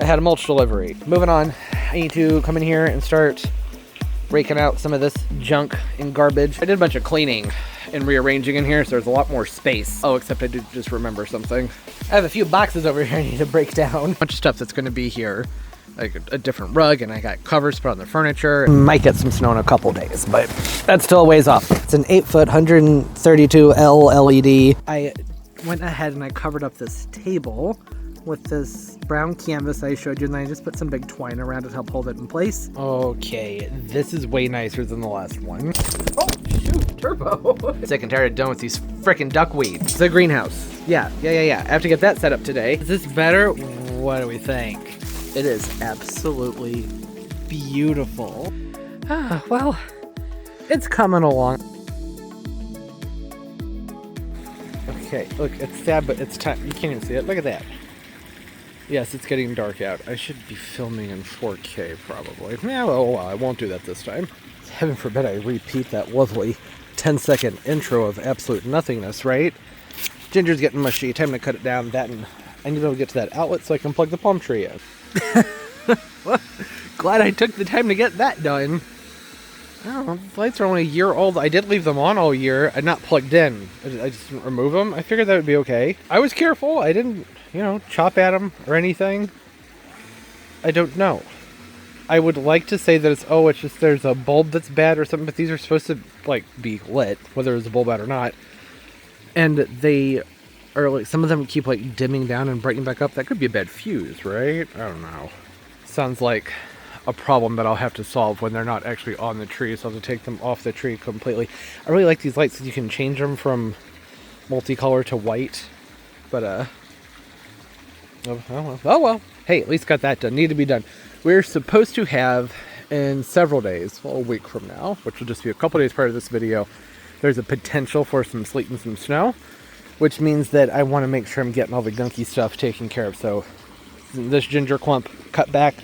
I had a mulch delivery. Moving on, I need to come in here and start raking out some of this junk and garbage. I did a bunch of cleaning and rearranging in here, so there's a lot more space. Oh, except I did just remember something. I have a few boxes over here I need to break down. A bunch of stuff that's gonna be here, like a different rug, and I got covers to put on the furniture. Might get some snow in a couple days, but that's still a ways off. It's an 8-foot, 132L LED. I went ahead and I covered up this table with this brown canvas I showed you, and then I just put some big twine around it to help hold it in place. Okay, this is way nicer than the last one. Oh, shoot, turbo. Sick and tired of done with these frickin' duckweeds. The greenhouse. Yeah. I have to get that set up today. Is this better? What do we think? It is absolutely beautiful. Well, it's coming along. Okay, look, it's sad, but it's time. You can't even see it. Look at that. Yes, it's getting dark out. I should be filming in 4K probably. Yeah, well, I won't do that this time. Heaven forbid I repeat that lovely 10-second intro of absolute nothingness, right? Ginger's getting mushy. Time to cut it down. That, and I need to get to that outlet so I can plug the palm tree in. Well, glad I took the time to get that done. I don't know, the lights are only a year old. I did leave them on all year and not plugged in. I just didn't remove them. I figured that would be okay. I was careful. I didn't, chop at them or anything. I don't know. I would like to say that it's just there's a bulb that's bad or something, but these are supposed to, be lit, whether there's a bulb bad or not. And they are, some of them keep, dimming down and brightening back up. That could be a bad fuse, right? I don't know. Sounds like a problem that I'll have to solve when they're not actually on the tree, so I'll have to take them off the tree completely. I really like these lights because you can change them from multicolor to white, but oh well. Hey, at least got that done. Need to be done. We're supposed to have in several days, well, a week from now, which will just be a couple days prior to this video, there's a potential for some sleet and some snow, which means that I want to make sure I'm getting all the gunky stuff taken care of. So this ginger clump cut back,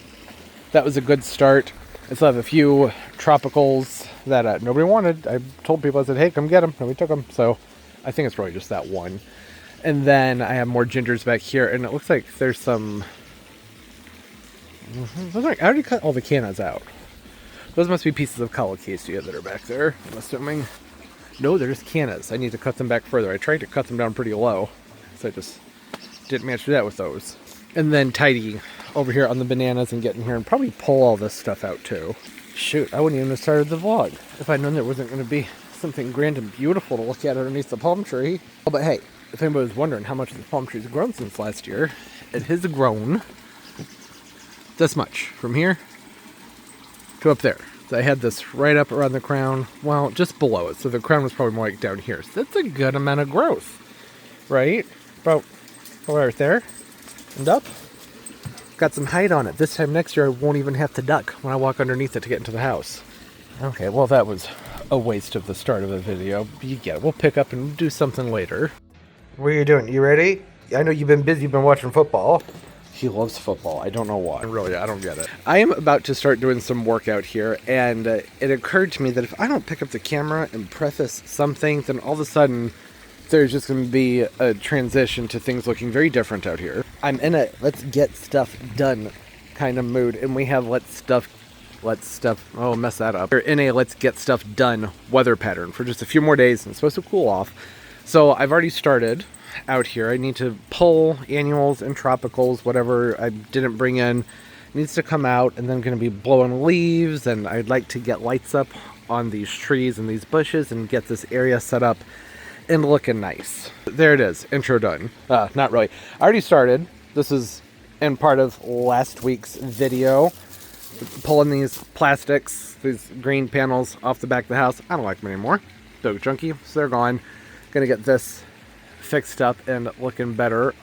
that was a good start. I still have a few tropicals that nobody wanted. I told people, I said, hey, come get them. And we took them. So I think it's really just that one. And then I have more gingers back here. And it looks like there's some... I already cut all the cannas out. Those must be pieces of colocasia that are back there, I'm assuming. No, they're just cannas. I need to cut them back further. I tried to cut them down pretty low, so I just didn't manage to do that with those. And then tidy over here on the bananas and get in here and probably pull all this stuff out too. Shoot, I wouldn't even have started the vlog if I'd known there wasn't going to be something grand and beautiful to look at underneath the palm tree. Oh, but hey, if anybody was wondering how much the palm tree's grown since last year, it has grown this much from here to up there. So I had this right up around the crown, well, just below it. So the crown was probably more like down here. So that's a good amount of growth, right? About right there and up. Got some height on it. This time next year, I won't even have to duck when I walk underneath it to get into the house. Okay, well, that was a waste of the start of the video. You get it. We'll pick up and do something later. What are you doing? You ready? I know you've been busy, you've been watching football. He loves football. I don't know why. Really, I don't get it. I am about to start doing some workout here, and it occurred to me that if I don't pick up the camera and preface something, then all of a sudden there's just going to be a transition to things looking very different out here. I'm in a let's get stuff done kind of mood, and we have let's mess that up. We're in a let's get stuff done weather pattern for just a few more days, and it's supposed to cool off. So I've already started out here. I need to pull annuals and tropicals, whatever I didn't bring in needs to come out, and then going to be blowing leaves, and I'd like to get lights up on these trees and these bushes and get this area set up and looking nice. There it is, intro done. Not really. I already started. This is in part of last week's video, pulling these plastics, these green panels off the back of the house. I don't like them anymore. They're junky, so they're gone. Gonna get this fixed up and looking better,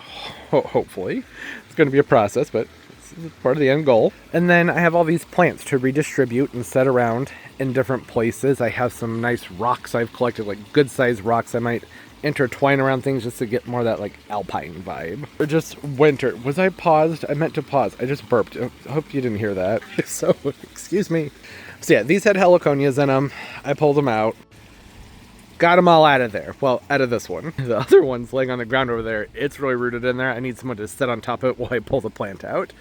hopefully. It's going to be a process, but it's part of the end goal. And then I have all these plants to redistribute and set around in different places. I have some nice rocks I've collected, like good sized rocks I might intertwine around things just to get more of that alpine vibe. Or just winter. Was I paused? I meant to pause. I just burped. I hope you didn't hear that. So, excuse me. So yeah, these had heliconias in them. I pulled them out. Got them all out of there. Well, out of this one. The other one's laying on the ground over there. It's really rooted in there. I need someone to sit on top of it while I pull the plant out.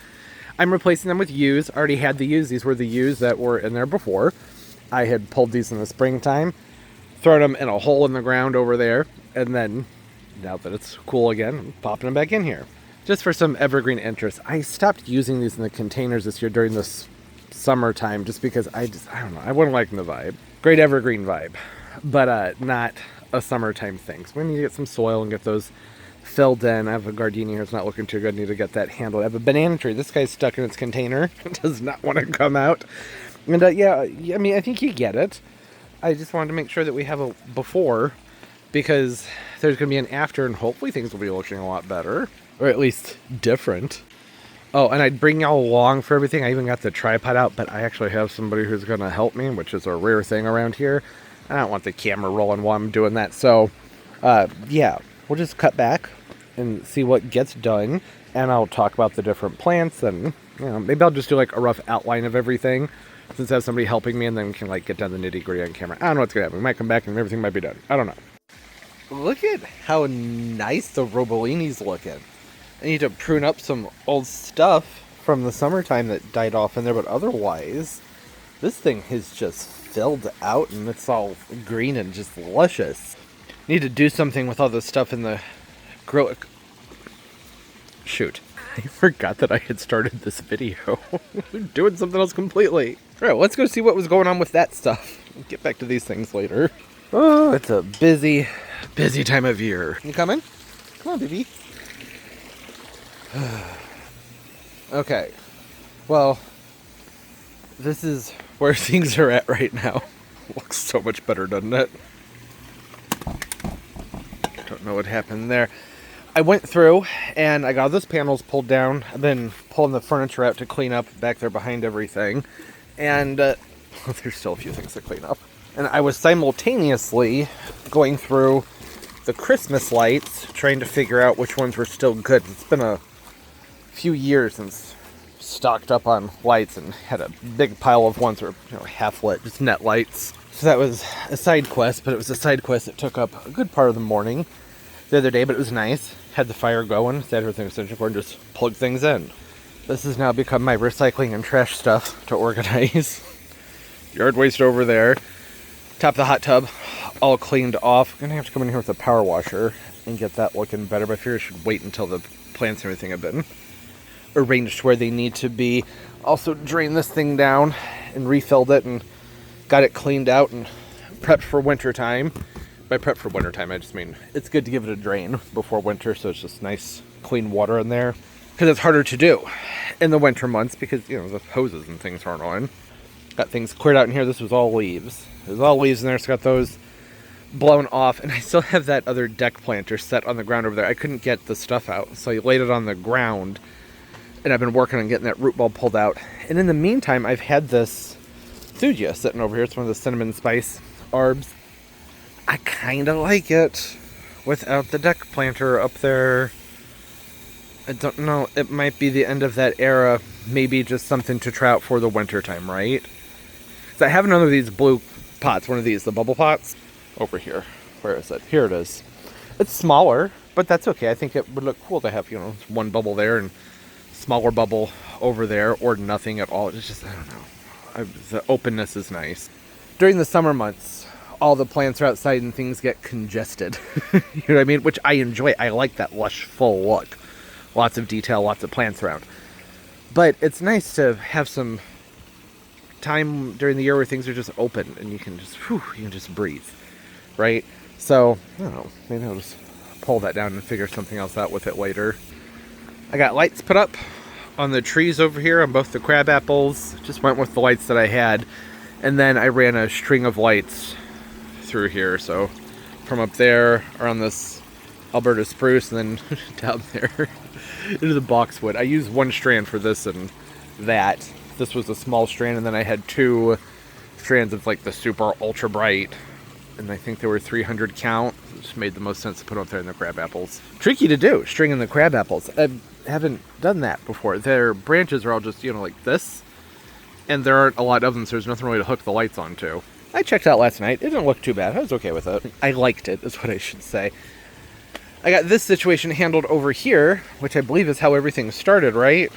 I'm replacing them with U's. I already had the U's. These were the U's that were in there before. I had pulled these in the springtime, thrown them in a hole in the ground over there, and then, now that it's cool again, I'm popping them back in here. Just for some evergreen interest. I stopped using these in the containers this year during this summertime just because I don't know, I wasn't liking the vibe. Great evergreen vibe, but not a summertime thing. So we need to get some soil and get those filled in. I have a gardenia here. It's not looking too good. I need to get that handled. I have a banana tree. This guy's stuck in its container. It does not want to come out. And yeah, I mean, I think you get it. I just wanted to make sure that we have a before, because there's going to be an after, and hopefully things will be looking a lot better, or at least different. Oh, and I'd bring y'all along for everything. I even got the tripod out, but I actually have somebody who's going to help me, which is a rare thing around here. I don't want the camera rolling while I'm doing that. So, yeah, we'll just cut back and see what gets done, and I'll talk about the different plants, and maybe I'll just do like a rough outline of everything, since I have somebody helping me, and then can like get down the nitty-gritty on camera. I don't know what's gonna happen. We might come back and everything might be done. I don't know. Look at how nice the Robolini's looking. I need to prune up some old stuff from the summertime that died off in there, but otherwise, this thing has just filled out, and it's all green and just luscious. Need to do something with all the stuff in the grow. Shoot. I forgot that I had started this video. Doing something else completely. Alright, let's go see what was going on with that stuff. We'll get back to these things later. Oh, it's a busy time of year. You coming? Come on, baby. Okay. Well, this is where things are at right now. Looks so much better, doesn't it? Don't know what happened there. I went through and I got those panels pulled down. I've been pulling the furniture out to clean up back there behind everything. And there's still a few things to clean up. And I was simultaneously going through the Christmas lights, trying to figure out which ones were still good. It's been a few years since stocked up on lights and had a big pile of ones that were half lit, just net lights. So that was a side quest, but it was a side quest that took up a good part of the morning the other day, but it was nice. Had the fire going, set everything extension cord, and just plug things in. This has now become my recycling and trash stuff to organize. Yard waste over there. Top of the hot tub, all cleaned off. I'm gonna have to come in here with a power washer and get that looking better, but I figure I should wait until the plants and everything have been arranged where they need to be. Also drained this thing down and refilled it and got it cleaned out and prepped for winter time. By prep for winter time, I just mean it's good to give it a drain before winter, so it's just nice clean water in there, because it's harder to do in the winter months because the hoses and things aren't on. Got things cleared out in here. This was all leaves. There's all leaves in there, so got those blown off, and I still have that other deck planter set on the ground over there. I couldn't get the stuff out, so I laid it on the ground, and I've been working on getting that root ball pulled out. And in the meantime, I've had this Thuja sitting over here. It's one of the cinnamon spice arbs. I kind of like it without the deck planter up there. I don't know. It might be the end of that era. Maybe just something to try out for the winter time, right? So I have another of these blue pots. One of these, the bubble pots. Over here. Where is it? Here it is. It's smaller, but that's okay. I think it would look cool to have, one bubble there and smaller bubble over there, or nothing at all. It's just, I don't know. The openness is nice. During the summer months, all the plants are outside and things get congested. You know what I mean? Which I enjoy. I like that lush, full look. Lots of detail, lots of plants around. But it's nice to have some time during the year where things are just open and you can just breathe, right? So, I don't know. Maybe I'll just pull that down and figure something else out with it later. I got lights put up on the trees over here on both the crab apples. Just went with the lights that I had. And then I ran a string of lights through here, so from up there around this Alberta spruce and then down there into the boxwood. I used one strand for this and that. This was a small strand, and then I had two strands of like the super ultra bright, and I think there were 300 count. It just made the most sense to put up there in the crab apples. Tricky to do, stringing the crab apples. I haven't done that before. Their branches are all just like this, and there aren't a lot of them, so there's nothing really to hook the lights onto. I checked out last night. It didn't look too bad. I was okay with it. I liked it, is what I should say. I got this situation handled over here, which I believe is how everything started, right?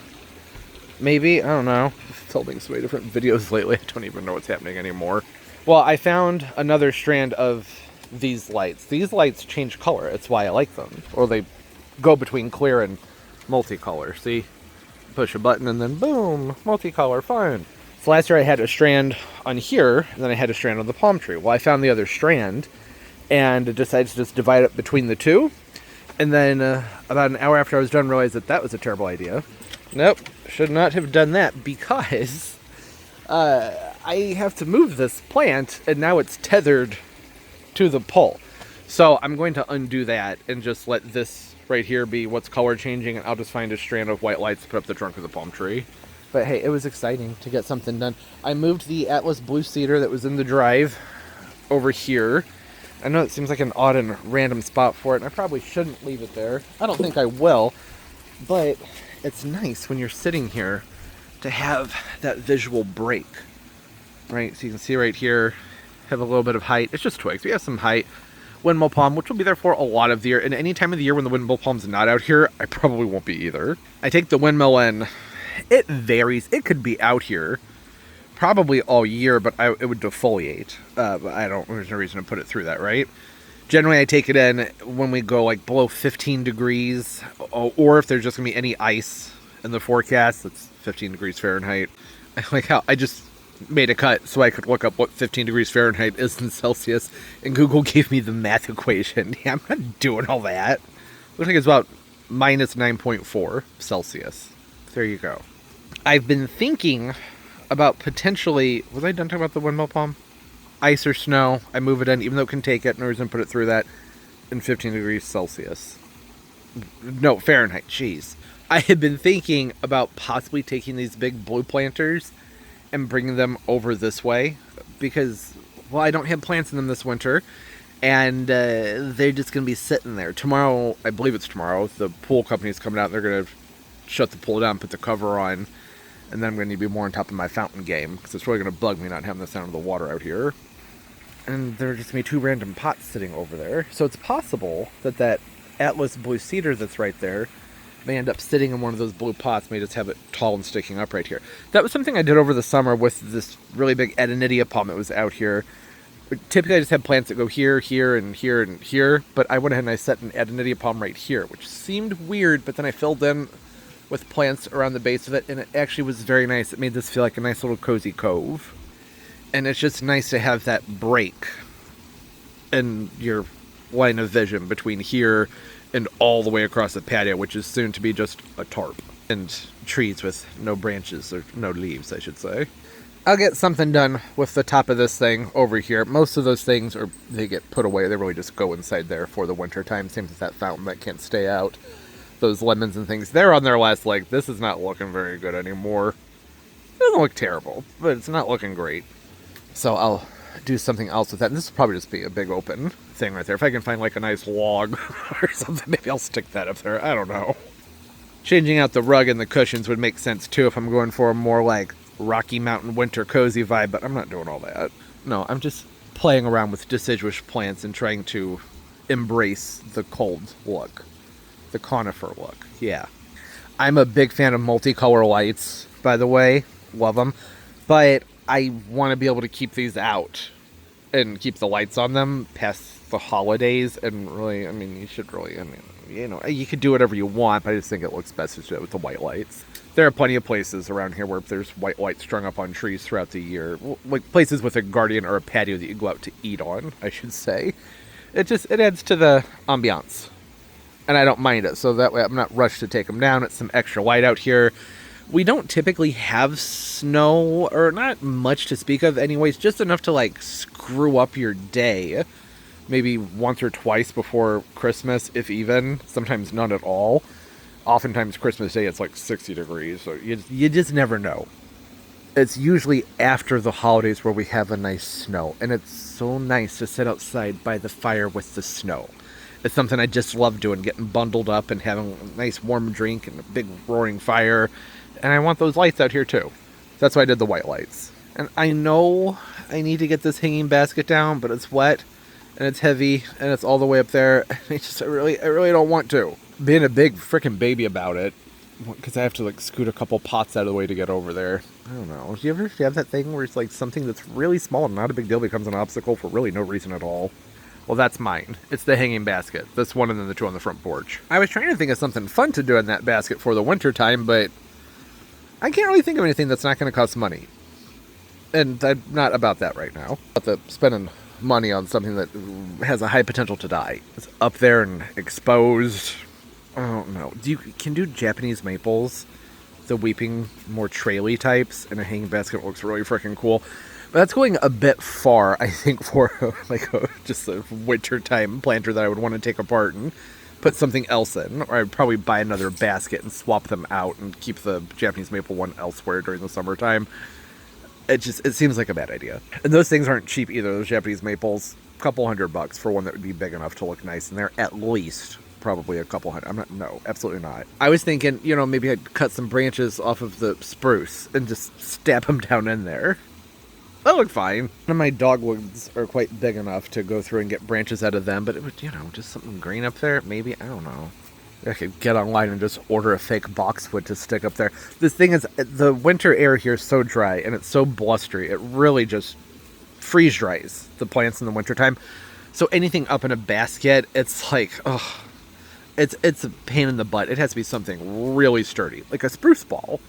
Maybe, I don't know. Filming so many different videos lately, I don't even know what's happening anymore. Well, I found another strand of these lights. These lights change color, it's why I like them. Or they go between clear and multicolor, see? Push a button and then boom, multicolor, fine. So last year I had a strand on here, and then I had a strand on the palm tree. Well, I found the other strand, and decided to just divide it between the two. And then about an hour after I was done, realized that that was a terrible idea. Nope, should not have done that, because I have to move this plant, and now it's tethered to the pole. So I'm going to undo that and just let this right here be what's color changing, and I'll just find a strand of white lights to put up the trunk of the palm tree. But hey, it was exciting to get something done. I moved the Atlas blue cedar that was in the drive over here. I know it seems like an odd and random spot for it, and I probably shouldn't leave it there. I don't think I will, but it's nice when you're sitting here to have that visual break, right? So you can see right here, have a little bit of height. It's just twigs. We have some height. Windmill palm, which will be there for a lot of the year, and any time of the year when the windmill palm's not out here, I probably won't be either. I take the windmill in. It varies. It could be out here probably all year, but it would defoliate. But there's no reason to put it through that, right? Generally, I take it in when we go like below 15 degrees, or if there's just gonna be any ice in the forecast, that's 15 degrees Fahrenheit. I like how I just made a cut so I could look up what 15 degrees Fahrenheit is in Celsius, and Google gave me the math equation. Yeah, I'm not doing all that. Looks like it's about minus 9.4 Celsius. There you go. I've been thinking about potentially, was I done talking about the windmill palm? Ice or snow, I move it in, even though it can take it, no reason to put it through that, in 15 degrees Celsius. No, Fahrenheit, jeez. I had been thinking about possibly taking these big blue planters and bringing them over this way, because, well, I don't have plants in them this winter, and they're just going to be sitting there. Tomorrow, I believe it's tomorrow, the pool company's coming out, and they're going to shut the pool down, put the cover on, and then I'm going to need to be more on top of my fountain game, because it's really going to bug me not having the sound of the water out here. And there are just going to be two random pots sitting over there. So it's possible that that Atlas blue cedar that's right there may end up sitting in one of those blue pots, may just have it tall and sticking up right here. That was something I did over the summer with this really big Adenidia palm that was out here. Typically I just have plants that go here, here, and here, and here, but I went ahead and I set an Adenidia palm right here, which seemed weird, but then I filled in with plants around the base of it, and it actually was very nice. It made this feel like a nice little cozy cove. And it's just nice to have that break in your line of vision between here and all the way across the patio, which is soon to be just a tarp and trees with no branches, or no leaves, I should say. I'll get something done with the top of this thing over here. Most of those things, they get put away. They really just go inside there for the winter time. Same with that fountain that can't stay out. Those lemons and things, they're on their last leg. This is not looking very good anymore. It doesn't look terrible, but it's not looking great. So I'll do something else with that. And this will probably just be a big open thing right there. If I can find like a nice log or something, maybe I'll stick that up there. I don't know. Changing out the rug and the cushions would make sense too if I'm going for a more like Rocky Mountain winter cozy vibe, but I'm not doing all that. No, I'm just playing around with deciduous plants and trying to embrace the cold look. The conifer look, yeah. I'm a big fan of multicolor lights, by the way. Love them. But I want to be able to keep these out and keep the lights on them past the holidays. And really, I mean, you could do whatever you want, but I just think it looks best to do it with the white lights. There are plenty of places around here where there's white lights strung up on trees throughout the year. Like places with a garden or a patio that you go out to eat on, I should say. It adds to the ambiance. And I don't mind it, so that way I'm not rushed to take them down. It's some extra light out here. We don't typically have snow, or not much to speak of anyways, just enough to like screw up your day. Maybe once or twice before Christmas, if even. Sometimes none at all. Oftentimes Christmas Day it's like 60 degrees, so you just never know. It's usually after the holidays where we have a nice snow, and it's so nice to sit outside by the fire with the snow. It's something I just love doing, getting bundled up and having a nice warm drink and a big roaring fire. And I want those lights out here too. That's why I did the white lights. And I know I need to get this hanging basket down, but it's wet and it's heavy and it's all the way up there. And I really don't want to. Being a big freaking baby about it, because I have to like scoot a couple pots out of the way to get over there. I don't know. Do you ever have that thing where it's like something that's really small and not a big deal becomes an obstacle for really no reason at all? Well, that's mine. It's the hanging basket. This one and then the two on the front porch. I was trying to think of something fun to do in that basket for the winter time, but I can't really think of anything that's not going to cost money. And I'm not about that right now. About the spending money on something that has a high potential to die. It's up there and exposed. I don't know. Can do Japanese maples, the weeping, more traily types, in a hanging basket looks really freaking cool. But that's going a bit far, I think, for like just a wintertime planter that I would want to take apart and put something else in. Or I'd probably buy another basket and swap them out and keep the Japanese maple one elsewhere during the summertime. It seems like a bad idea. And those things aren't cheap either, those Japanese maples. A couple $100 for one that would be big enough to look nice in there, at least. Probably a couple hundred. No, absolutely not. I was thinking, maybe I'd cut some branches off of the spruce and just stab them down in there. That'll look fine. None of my dogwoods are quite big enough to go through and get branches out of them, but it would, just something green up there, maybe. I don't know. I could get online and just order a fake boxwood to stick up there. This thing is, the winter air here is so dry and it's so blustery, it really just freeze dries the plants in the wintertime. So anything up in a basket, it's like, it's a pain in the butt. It has to be something really sturdy, like a spruce ball.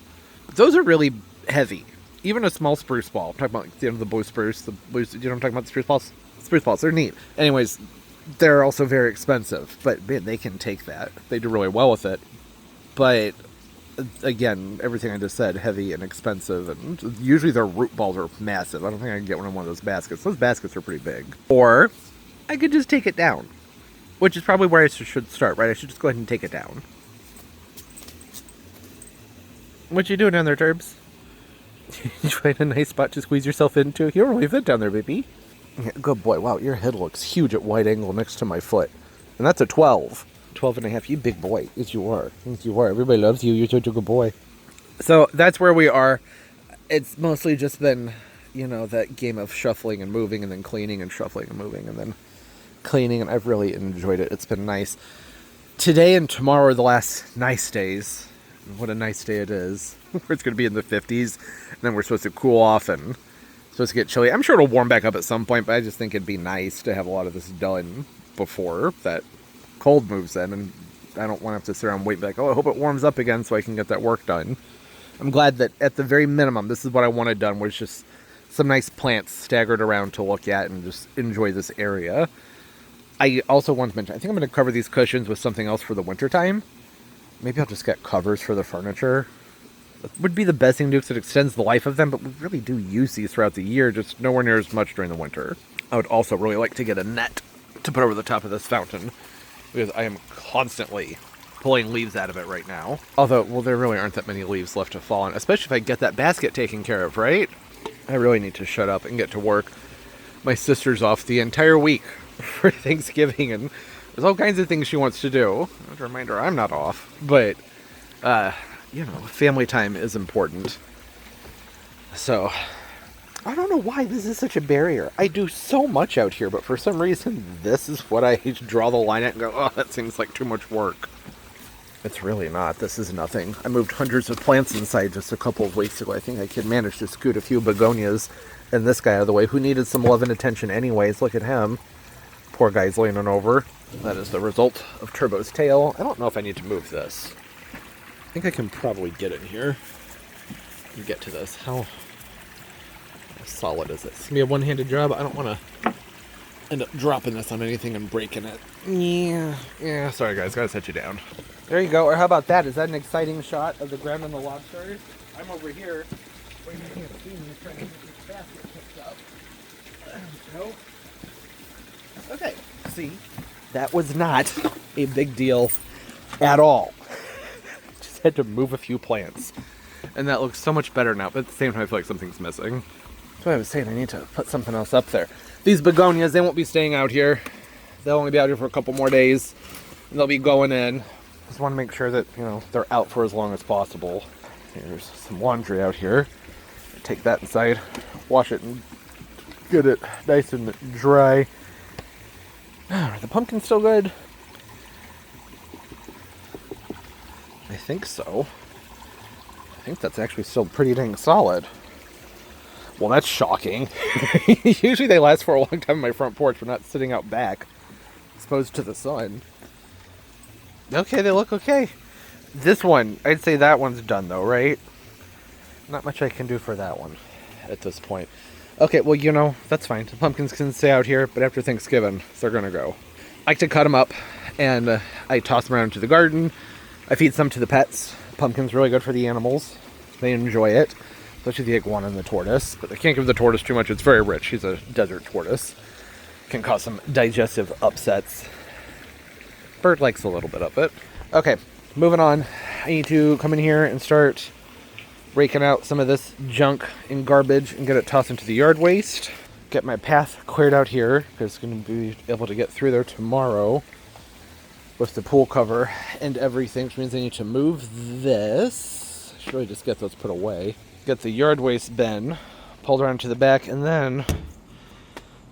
Those are really heavy. Even a small spruce ball. I'm talking about the blue spruce. You know what I'm talking about? The spruce balls? Spruce balls, they're neat. Anyways, they're also very expensive. But, man, they can take that. They do really well with it. But, again, everything I just said, heavy and expensive. And usually their root balls are massive. I don't think I can get one in one of those baskets. Those baskets are pretty big. Or, I could just take it down. Which is probably where I should start, right? I should just go ahead and take it down. What you doing down there, Turbs? You find a nice spot to squeeze yourself into? You don't really fit down there, baby. Yeah, good boy. Wow, your head looks huge at wide angle next to my foot. And that's a 12. 12 and a half. You big boy. Yes, you are. Yes, you are. Everybody loves you. You're such a good boy. So that's where we are. It's mostly just been, that game of shuffling and moving and then cleaning and shuffling and moving and then cleaning. And I've really enjoyed it. It's been nice. Today and tomorrow are the last nice days. What a nice day it is. It's going to be in the 50s. And then we're supposed to cool off and supposed to get chilly. I'm sure it'll warm back up at some point, but I just think it'd be nice to have a lot of this done before that cold moves in. And I don't want to have to sit around and wait like, I hope it warms up again so I can get that work done. I'm glad that at the very minimum, this is what I wanted done, was just some nice plants staggered around to look at and just enjoy this area. I also want to mention, I think I'm going to cover these cushions with something else for the winter time. Maybe I'll just get covers for the furniture. That would be the best thing to do because it extends the life of them, but we really do use these throughout the year, just nowhere near as much during the winter. I would also really like to get a net to put over the top of this fountain because I am constantly pulling leaves out of it right now. Although, well, there really aren't that many leaves left to fall on, especially if I get that basket taken care of, right? I really need to shut up and get to work. My sister's off the entire week for Thanksgiving, and there's all kinds of things she wants to do. As a reminder, I'm not off. But, family time is important. So, I don't know why this is such a barrier. I do so much out here, but for some reason, this is what I draw the line at and go, oh, that seems like too much work. It's really not. This is nothing. I moved hundreds of plants inside just a couple of weeks ago. I think I could manage to scoot a few begonias and this guy out of the way, who needed some love and attention anyways. Look at him. Poor guy's leaning over. That is the result of Turbo's tail. I don't know if I need to move this. I think I can probably get in here and get to this. How solid is it? It's going to be a one-handed job. I don't want to end up dropping this on anything and breaking it. Yeah. Sorry, guys. Got to set you down. There you go. Or how about that? Is that an exciting shot of the ground and the lobsters? I'm over here where you can't see me trying to get this basket picked up. Nope. Okay. See? That was not a big deal at all. Just had to move a few plants. And that looks so much better now, but at the same time I feel like something's missing. That's what I was saying, I need to put something else up there. These begonias, they won't be staying out here. They'll only be out here for a couple more days. And they'll be going in. Just want to make sure that, they're out for as long as possible. There's some laundry out here. Take that inside, wash it, and get it nice and dry. Are the pumpkins still good? I think so. think that's actually still pretty dang solid. Well, that's shocking. Usually they last for a long time on my front porch, but not sitting out back, exposed to the sun. Okay, they look okay. This one, I'd say that one's done though, right? Not much I can do for that one at this point. Okay, well, you know, that's fine. The pumpkins can stay out here, but after Thanksgiving, they're gonna go. I like to cut them up, and I toss them around into the garden. I feed some to the pets. Pumpkin's really good for the animals. They enjoy it, especially the iguana and the tortoise. But I can't give the tortoise too much. It's very rich. He's a desert tortoise. Can cause some digestive upsets. Bird likes a little bit of it. Okay, moving on. I need to come in here and start raking out some of this junk and garbage and get it tossed into the yard waste. Get my path cleared out here because I'm going to be able to get through there tomorrow with the pool cover and everything, which means I need to move this. I should really just get those put away. Get the yard waste bin pulled around to the back, and then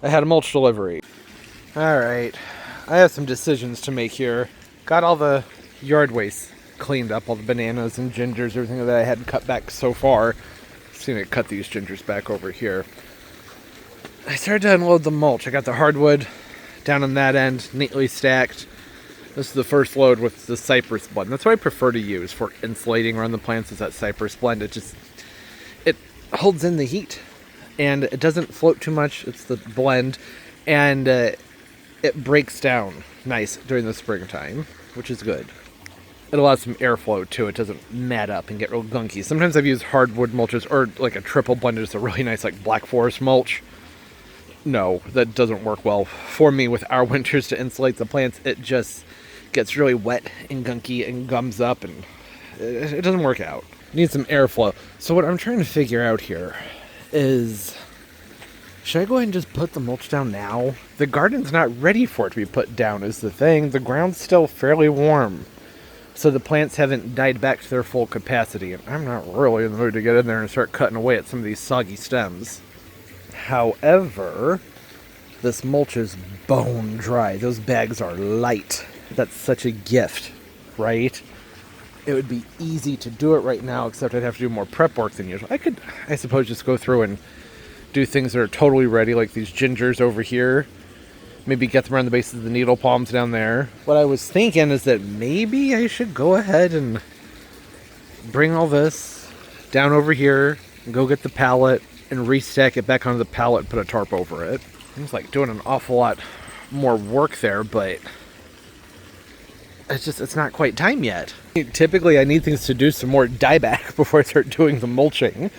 I had a mulch delivery. Alright, I have some decisions to make here. Got all the yard waste cleaned up, all the bananas and gingers, everything that I had cut back so far. Just gonna cut these gingers back over here. I started to unload the mulch. I got the hardwood down on that end, neatly stacked. This is the first load with the cypress blend. That's what I prefer to use for insulating around the plants, is that cypress blend. It holds in the heat, and it doesn't float too much. It's the blend, and it breaks down nice during the springtime, which is good. It allows some airflow too. It doesn't mat up and get real gunky. Sometimes I've used hardwood mulches or like a triple blended. It's a really nice like black forest mulch. No, that doesn't work well for me with our winters to insulate the plants. It just gets really wet and gunky and gums up, and it doesn't work out. It needs some airflow. So what I'm trying to figure out here is, should I go ahead and just put the mulch down now? The garden's not ready for it to be put down is the thing. The ground's still fairly warm, so the plants haven't died back to their full capacity, and I'm not really in the mood to get in there and start cutting away at some of these soggy stems. However, this mulch is bone dry. Those bags are light. That's such a gift, right? It would be easy to do it right now, except I'd have to do more prep work than usual. I could, I suppose, just go through and do things that are totally ready, like these gingers over here. Maybe get them around the bases of the needle palms down there. What I was thinking is that maybe I should go ahead and bring all this down over here and go get the pallet and restack it back onto the pallet and put a tarp over it. Seems like doing an awful lot more work there, but it's not quite time yet. Typically I need things to do some more dieback before I start doing the mulching,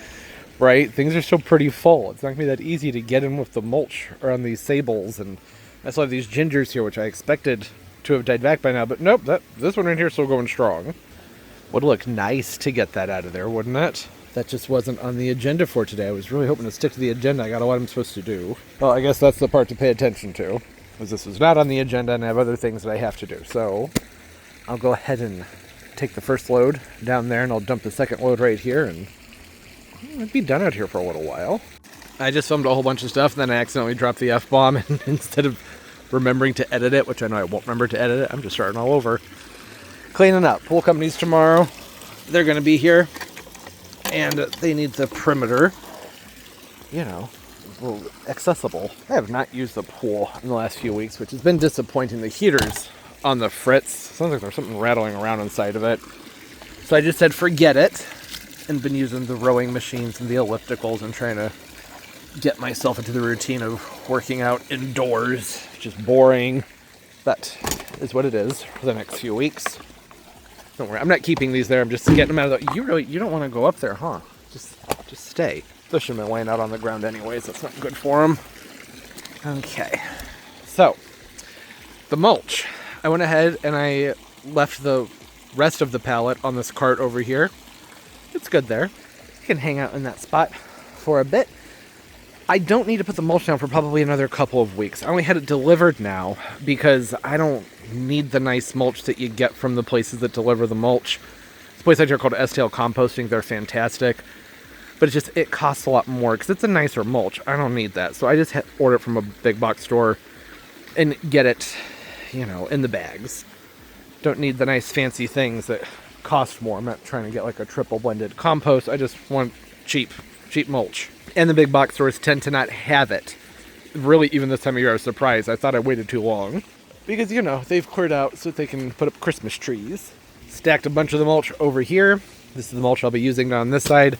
right? Things are still pretty full. It's not gonna be that easy to get in with the mulch around these sables, and I still have these gingers here, which I expected to have died back by now, but nope, this one right here is still going strong. Would look nice to get that out of there, wouldn't it? That just wasn't on the agenda for today. I was really hoping to stick to the agenda. I got what I'm supposed to do. Well, I guess that's the part to pay attention to, because this was not on the agenda and I have other things that I have to do. So I'll go ahead and take the first load down there, and I'll dump the second load right here, and I'll be done out here for a little while. I just filmed a whole bunch of stuff, and then I accidentally dropped the F-bomb, and instead of remembering to edit it, which I know I won't remember to edit it, I'm just starting all over. Cleaning up. Pool companies tomorrow. They're going to be here, and they need the perimeter, you know, accessible. I have not used the pool in the last few weeks, which has been disappointing. The heater's on the fritz. Sounds like there's something rattling around inside of it. So I just said forget it, and been using the rowing machines and the ellipticals and trying to get myself into the routine of working out indoors. Just boring. That is what it is for the next few weeks. Don't worry, I'm not keeping these there. I'm just getting them out of the... You don't want to go up there, huh? Just stay. They should have been laying out on the ground anyways. That's not good for them. Okay. So, the mulch. I went ahead and I left the rest of the pallet on this cart over here. It's good there. You can hang out in that spot for a bit. I don't need to put the mulch down for probably another couple of weeks. I only had it delivered now because I don't need the nice mulch that you get from the places that deliver the mulch. This place out here called STL Composting. They're fantastic. But it costs a lot more because it's a nicer mulch. I don't need that. So I just order it from a big box store and get it, you know, in the bags. Don't need the nice fancy things that cost more. I'm not trying to get like a triple blended compost. I just want cheap mulch. And the big box stores tend to not have it. Really, even this time of year, I was surprised. I thought I waited too long. Because, you know, they've cleared out so that they can put up Christmas trees. Stacked a bunch of the mulch over here. This is the mulch I'll be using on this side.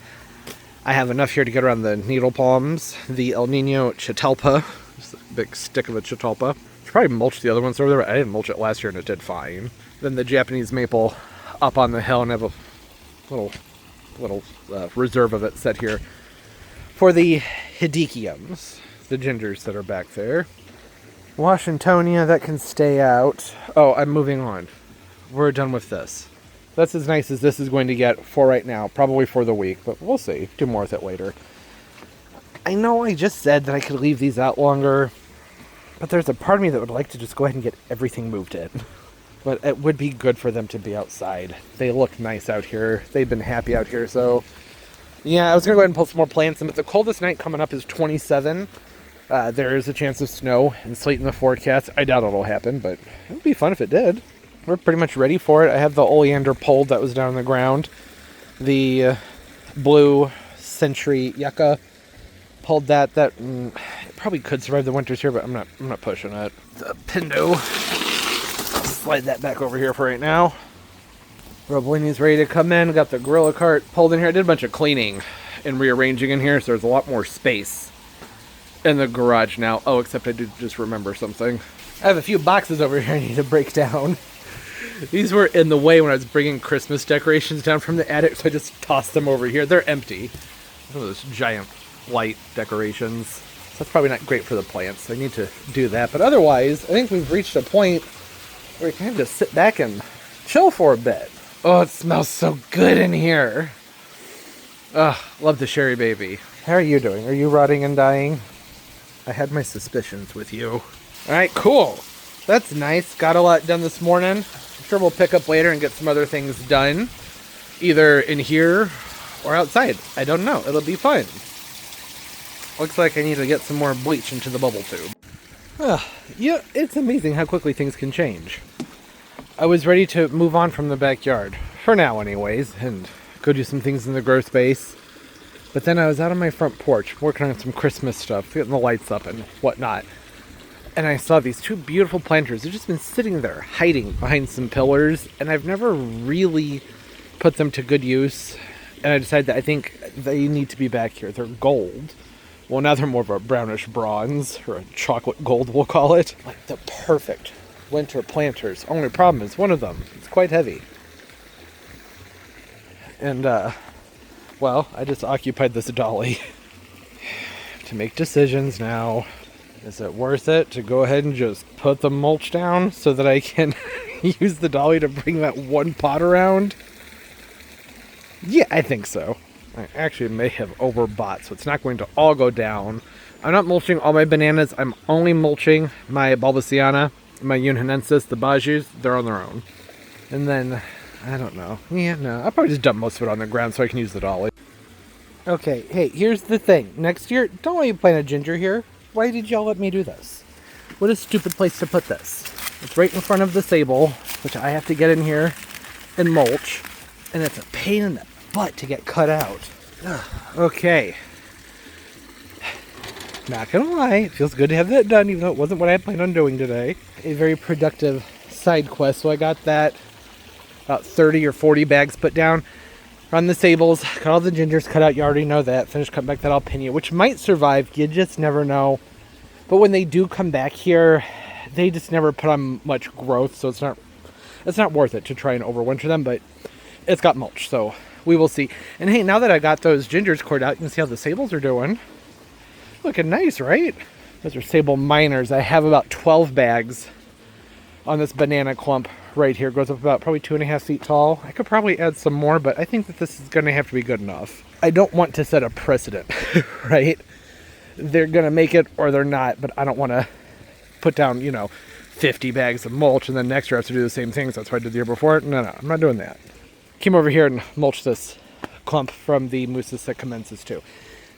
I have enough here to get around the needle palms. The El Nino Catalpa. Just a big stick of a Catalpa. Should probably mulch the other ones over there. I didn't mulch it last year and it did fine. Then the Japanese maple up on the hill, and I have a little reserve of it set here for the Hidiciums, the gingers that are back there. Washingtonia, that can stay out. Oh, I'm moving on. We're done with this. That's as nice as this is going to get for right now, probably for the week, but we'll see. Do more with it later. I know I just said that I could leave these out longer, but there's a part of me that would like to just go ahead and get everything moved in. But it would be good for them to be outside. They look nice out here. They've been happy out here, so yeah, I was going to go ahead and pull some more plants in, but the coldest night coming up is 27. There is a chance of snow and sleet in the forecast. I doubt it'll happen, but it would be fun if it did. We're pretty much ready for it. I have the oleander pulled that was down on the ground. The blue century yucca pulled that. That probably could survive the winters here, but I'm not pushing it. The pindo. Slide that back over here for right now. Robolini's ready to come in. Got the Gorilla cart pulled in here. I did a bunch of cleaning and rearranging in here, so there's a lot more space in the garage now. Oh, except I did just remember something. I have a few boxes over here I need to break down. These were in the way when I was bringing Christmas decorations down from the attic, so I just tossed them over here. They're empty. Some of those giant light decorations. So that's probably not great for the plants, so I need to do that. But otherwise, I think we've reached a point where we can just sit back and chill for a bit. Oh, it smells so good in here. Ugh, love the Sherry Baby. How are you doing? Are you rotting and dying? I had my suspicions with you. Alright, cool. That's nice. Got a lot done this morning. I'm sure we'll pick up later and get some other things done. Either in here or outside. I don't know. It'll be fun. Looks like I need to get some more bleach into the bubble tube. Yeah, it's amazing how quickly things can change. I was ready to move on from the backyard. For now, anyways. And go do some things in the grow space. But then I was out on my front porch working on some Christmas stuff. Getting the lights up and whatnot. And I saw these two beautiful planters. They've just been sitting there, hiding behind some pillars. And I've never really put them to good use. And I decided that I think they need to be back here. They're gold. Well, now they're more of a brownish bronze, or a chocolate gold, we'll call it. Like the perfect winter planters. Only problem is one of them. It's quite heavy. And, well, I just occupied this dolly. To make decisions now. Is it worth it to go ahead and just put the mulch down so that I can use the dolly to bring that one pot around? Yeah, I think so. I actually may have overbought, so it's not going to all go down. I'm not mulching all my bananas. I'm only mulching my Balbasiana, my Unhinensis, the Bajus. They're on their own. And then, I don't know. Yeah, no. I'll probably just dump most of it on the ground so I can use the dolly. Okay, hey, here's the thing. Next year, don't let me plant a ginger here. Why did y'all let me do this? What a stupid place to put this. It's right in front of the sable, which I have to get in here and mulch. And it's a pain in the butt to get cut out. Ugh. Okay. Not gonna lie, it feels good to have that done, even though it wasn't what I had planned on doing today. A very productive side quest, so I got that. About 30 or 40 bags put down. Run the sables, got all the gingers cut out, you already know that. Finished cutting back that alpinia, which might survive, you just never know. But when they do come back here, they just never put on much growth, so it's not worth it to try and overwinter them, but it's got mulch, so we will see. And hey, now that I got those gingers cored out, you can see how the sables are doing. Looking nice, right? Those are sable minors. I have about 12 bags on this banana clump right here. It goes up about probably 2.5 feet tall. I could probably add some more, but I think that this is going to have to be good enough. I don't want to set a precedent, right? They're going to make it or they're not, but I don't want to put down, 50 bags of mulch and then next year I have to do the same things. That's what I did the year before. No, I'm not doing that. Came over here and mulched this clump from the mousses that commences too.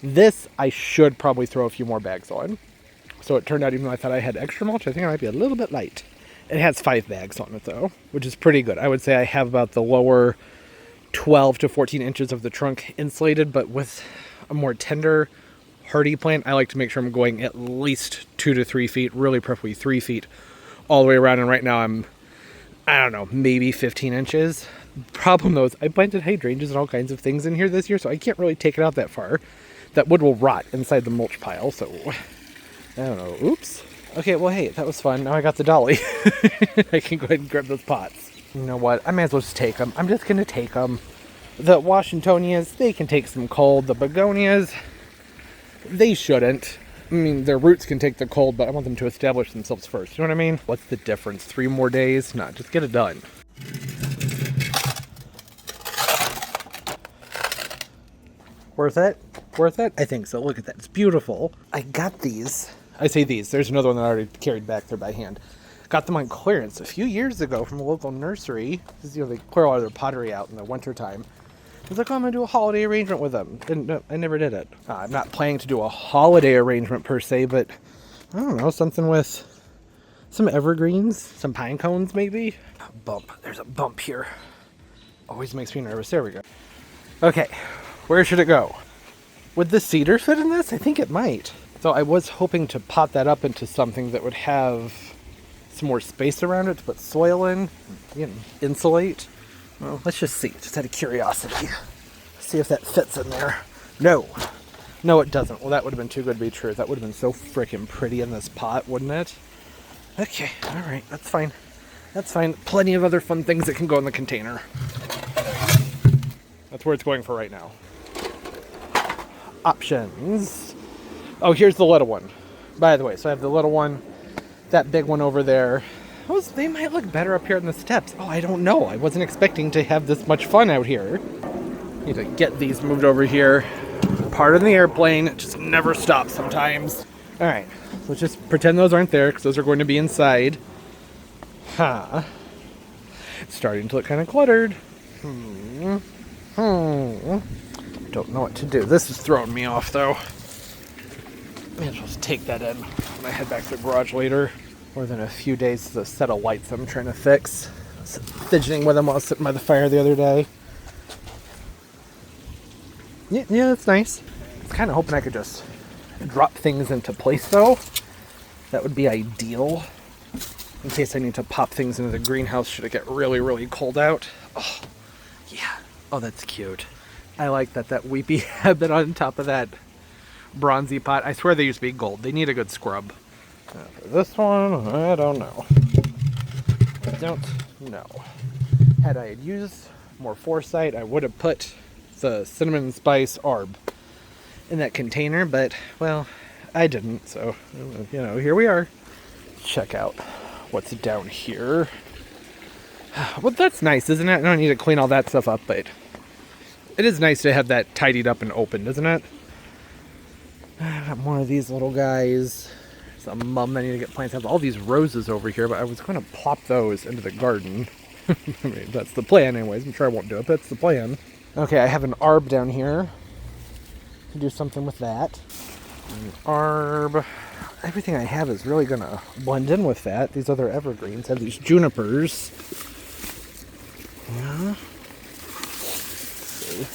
This I should probably throw a few more bags on. So it turned out, even though I thought I had extra mulch, I think I might be a little bit light. It has 5 bags on it though, which is pretty good. I would say I have about the lower 12 to 14 inches of the trunk insulated, but with a more tender, hardy plant, I like to make sure I'm going at least 2 to 3 feet, really preferably 3 feet all the way around. And right now I'm, I don't know, maybe 15 inches. Problem though is I planted hydrangeas and all kinds of things in here this year, so I can't really take it out that far. That wood will rot inside the mulch pile, so I don't know. Oops. Okay, well, hey, that was fun. Now I got the dolly. I can go ahead and grab those pots. You know what? I might as well just take them. I'm just going to take them. The Washingtonias, they can take some cold. The begonias, they shouldn't. I mean, their roots can take the cold, but I want them to establish themselves first. You know what I mean? What's the difference? 3 more days? Nah, just get it done. Worth it? Worth it? I think so. Look at that. It's beautiful. I got these. I say these. There's another one that I already carried back there by hand. Got them on clearance a few years ago from a local nursery. Because, you know, they clear all their pottery out in the wintertime. I was like, oh, I'm going to do a holiday arrangement with them. I never did it. I'm not planning to do a holiday arrangement per se, but I don't know, something with some evergreens, some pine cones maybe. Bump. There's a bump here. Always makes me nervous. There we go. Okay, where should it go? Would the cedar fit in this? I think it might. So I was hoping to pot that up into something that would have some more space around it to put soil in, you know, insulate. Well, let's just see, just out of curiosity. See if that fits in there. No. No, it doesn't. Well, that would have been too good to be true. That would have been so freaking pretty in this pot, wouldn't it? Okay, all right, that's fine. That's fine. Plenty of other fun things that can go in the container. That's where it's going for right now. Options. Oh, here's the little one. By the way, so I have the little one, that big one over there. They might look better up here on the steps. Oh, I don't know. I wasn't expecting to have this much fun out here. Need to get these moved over here. Part of the airplane. It just never stops sometimes. All right. Let's just pretend those aren't there because those are going to be inside. Huh. It's starting to look kind of cluttered. Don't know what to do. This is throwing me off, though. May as well just take that in when I head back to the garage later. More than a few days to the set of lights I'm trying to fix. I was fidgeting with them while I was sitting by the fire the other day. Yeah, that's nice. I was kind of hoping I could just drop things into place, though. That would be ideal. In case I need to pop things into the greenhouse should it get really, really cold out. Oh, yeah. Oh, that's cute. I like that weepy habit on top of that bronzy pot. I swear they used to be gold. They need a good scrub. For this one, I don't know. I don't know. Had I used more foresight, I would have put the cinnamon and spice arb in that container, but, well, I didn't, so, you know, here we are. Check out what's down here. Well, that's nice, isn't it? I don't need to clean all that stuff up, but it is nice to have that tidied up and opened, isn't it? I got more of these little guys. There's a mum that I need to get plants. I have all these roses over here, but I was going to plop those into the garden. I mean, that's the plan anyways. I'm sure I won't do it, but that's the plan. Okay, I have an arb down here. Do something with that. An arb. Everything I have is really going to blend in with that. These other evergreens. I have these junipers. Yeah. See.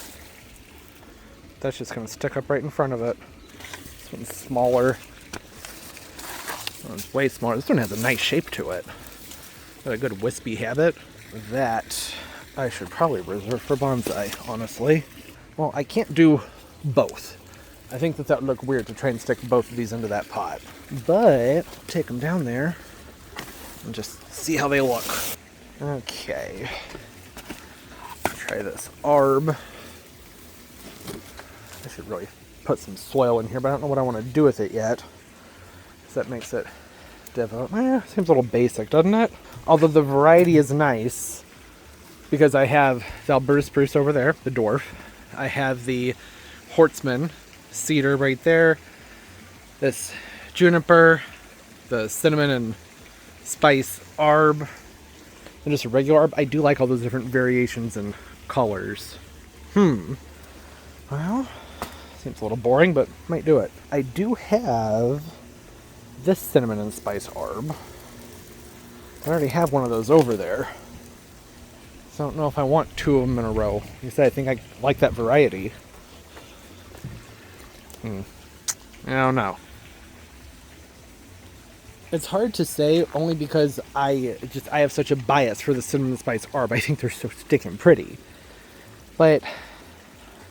That's just going to stick up right in front of it. This one's smaller. This one's way smaller. This one has a nice shape to it. Got a good wispy habit. That I should probably reserve for bonsai, honestly. Well, I can't do both. I think that would look weird to try and stick both of these into that pot. But I'll take them down there and just see how they look. Okay. Try this arb. I should really put some soil in here, but I don't know what I want to do with it yet. So that makes it difficult. Seems a little basic, doesn't it? Although the variety is nice because I have the Alberta spruce over there, the dwarf. I have the Hortzman cedar right there. This juniper, the cinnamon and spice arb, and just a regular arb. I do like all those different variations and colors. Well, seems a little boring, but might do it. I do have this cinnamon and spice arb. I already have one of those over there. So I don't know if I want 2 of them in a row. Like I said, I think I like that variety. I don't know. It's hard to say only because I have such a bias for the cinnamon spice arb. I think they're so stinking pretty. But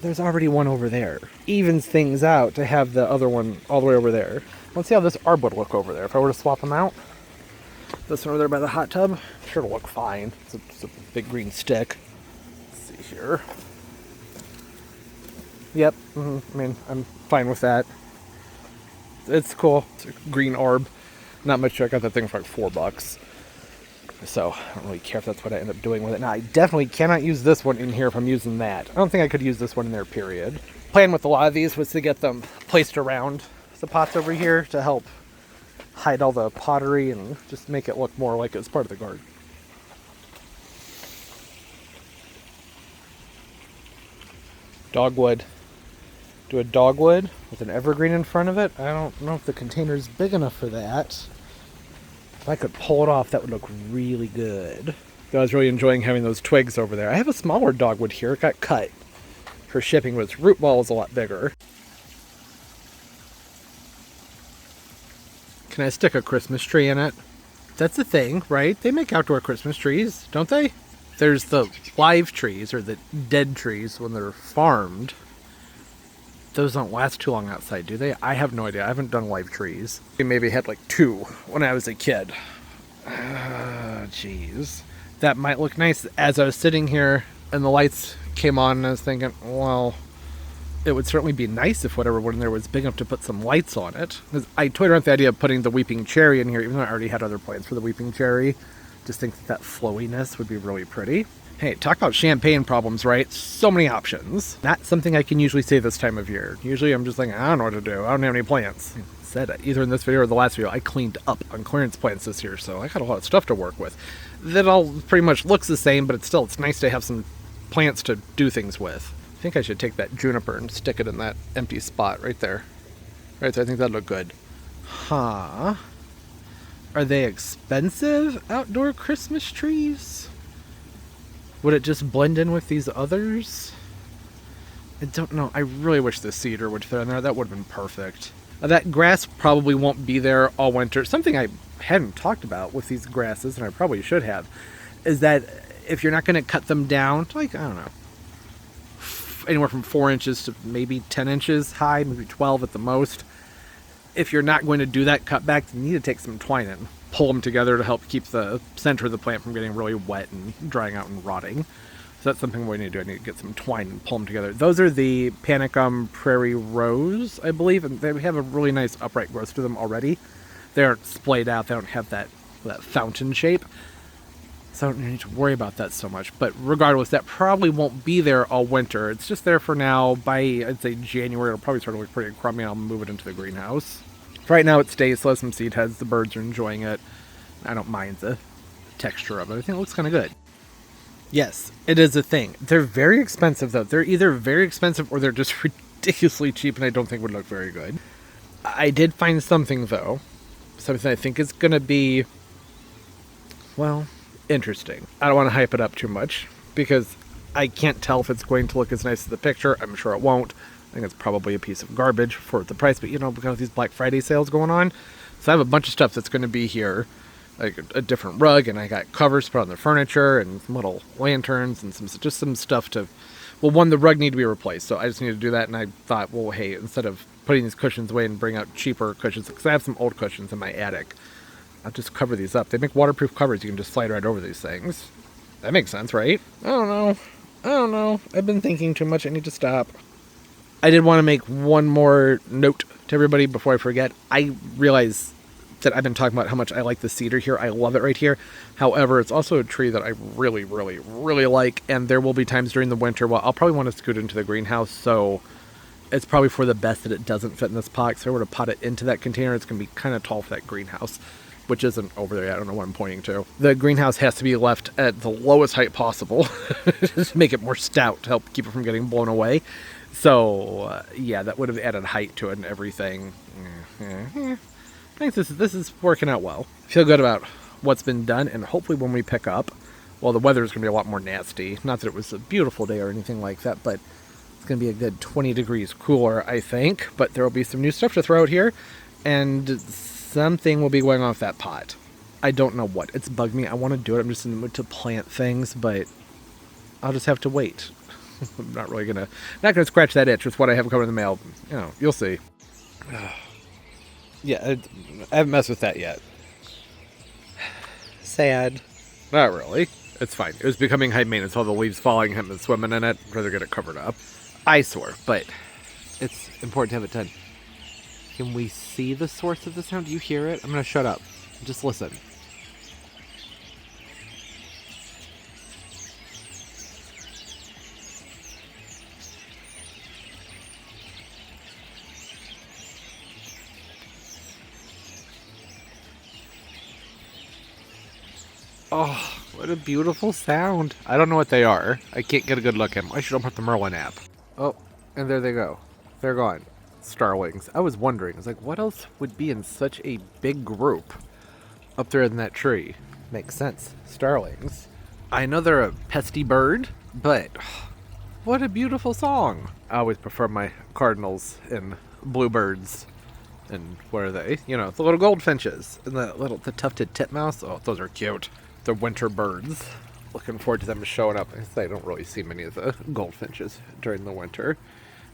there's already one over there. Evens things out to have the other one all the way over there. Let's see how this arb would look over there. If I were to swap them out. This one over there by the hot tub, I'm sure it'll look fine. It's a big green stick. Let's see here. Yep, I mean, I'm fine with that. It's cool. It's a green arb. Not much. I got that thing for like $4. So I don't really care if that's what I end up doing with it. Now I definitely cannot use this one in here if I'm using that. I don't think I could use this one in there, period. Plan with a lot of these was to get them placed around the pots over here to help hide all the pottery and just make it look more like it's part of the garden. Dogwood. Do a dogwood with an evergreen in front of it. I don't know if the container's big enough for that. If I could pull it off, that would look really good. I was really enjoying having those twigs over there. I have a smaller dogwood here. It got cut for shipping, but its root ball is a lot bigger. Can I stick a Christmas tree in it? That's a thing, right? They make outdoor Christmas trees, don't they? There's the live trees, or the dead trees when they're farmed. Those don't last too long outside, do they? I have no idea. I haven't done live trees. We maybe had like 2 when I was a kid. Jeez. That might look nice. As I was sitting here and the lights came on, and I was thinking, well, it would certainly be nice if whatever one there was big enough to put some lights on it. I toyed around with the idea of putting the weeping cherry in here, even though I already had other plans for the weeping cherry. Just think that flowiness would be really pretty. Hey, talk about champagne problems, right? So many options. Not something I can usually say this time of year. Usually I'm just like, I don't know what to do. I don't have any plants. I said it, either in this video or the last video, I cleaned up on clearance plants this year, so I got a lot of stuff to work with. That all pretty much looks the same, but it's nice to have some plants to do things with. I think I should take that juniper and stick it in that empty spot right there. Right there, I think that'd look good. Huh. Are they expensive outdoor Christmas trees? Would it just blend in with these others? I don't know. I really wish the cedar would fit in there. That would have been perfect. That grass probably won't be there all winter. Something I hadn't talked about with these grasses, and I probably should have, is that if you're not going to cut them down to, like, I don't know, anywhere from 4 inches to maybe 10 inches high, maybe 12 at the most, if you're not going to do that cutback, you need to take some twine and pull them together to help keep the center of the plant from getting really wet and drying out and rotting. So that's something we need to do. I need to get some twine and pull them together. Those are the Panicum Prairie Rose, I believe, and they have a really nice upright growth to them already. They aren't splayed out. They don't have that fountain shape. So I don't need to worry about that so much. But regardless, that probably won't be there all winter. It's just there for now. By, I'd say, January, it'll probably start to look pretty crummy, and I'll move it into the greenhouse. Right now it stays, so some seed heads. The birds are enjoying it. I don't mind the texture of it. I think it looks kind of good. Yes, it is a thing. They're very expensive, though. They're either very expensive or they're just ridiculously cheap, and I don't think would look very good. I did find something, though. Something I think is going to be, well, interesting. I don't want to hype it up too much, because I can't tell if it's going to look as nice as the picture. I'm sure it won't. I think it's probably a piece of garbage for the price, but because of these Black Friday sales going on, so I have a bunch of stuff that's going to be here, like a different rug, and I got covers to put on the furniture, and some little lanterns, and some stuff to, well, one, the rug need to be replaced, so I just need to do that, and I thought, well, hey, instead of putting these cushions away and bring out cheaper cushions, because I have some old cushions in my attic, I'll just cover these up. They make waterproof covers. You can just slide right over these things. That makes sense, right? I don't know. I've been thinking too much. I need to stop. I did want to make one more note to everybody before I forget. I realize that I've been talking about how much I like the cedar here. I love it right here. However, it's also a tree that I really, really, really like, and there will be times during the winter where I'll probably want to scoot into the greenhouse, so it's probably for the best that it doesn't fit in this pot. So if I were to pot it into that container, it's going to be kind of tall for that greenhouse, which isn't over there. I don't know what I'm pointing to. The greenhouse has to be left at the lowest height possible to make it more stout to help keep it from getting blown away. So, yeah, that would have added height to it and everything. I think this is working out well. I feel good about what's been done, and hopefully when we pick up, Well, the weather is going to be a lot more nasty. Not that it was a beautiful day or anything like that, but it's going to be a good 20 degrees cooler, I think. But there will be some new stuff to throw out here, and something will be going off that pot. I don't know what. It's bugged me. I want to do it. I'm just in the mood to plant things, but I'll just have to wait. I'm not going to scratch that itch with what I have coming in the mail. You know, you'll see. Yeah, I haven't messed with that yet. Sad. Not really. It's fine. It was becoming high maintenance. All the leaves falling, him and swimming in it. I'd rather get it covered up. Eyesore, but it's important to have it done. Can we see the source of the sound? Do you hear it? I'm going to shut up. Just listen. Oh, what a beautiful sound. I don't know what they are. I can't get a good look at them. I should open up the Merlin app. Oh, and there they go. They're gone. Starlings. I was wondering, I was like, what else would be in such a big group up there in that tree? Makes sense. Starlings. I know they're a pesty bird, but what a beautiful song. I always prefer my cardinals and bluebirds. And what are they? You know, the little goldfinches and the tufted titmouse. Oh, those are cute. The winter birds. Looking forward to them showing up. I don't really see many of the goldfinches during the winter.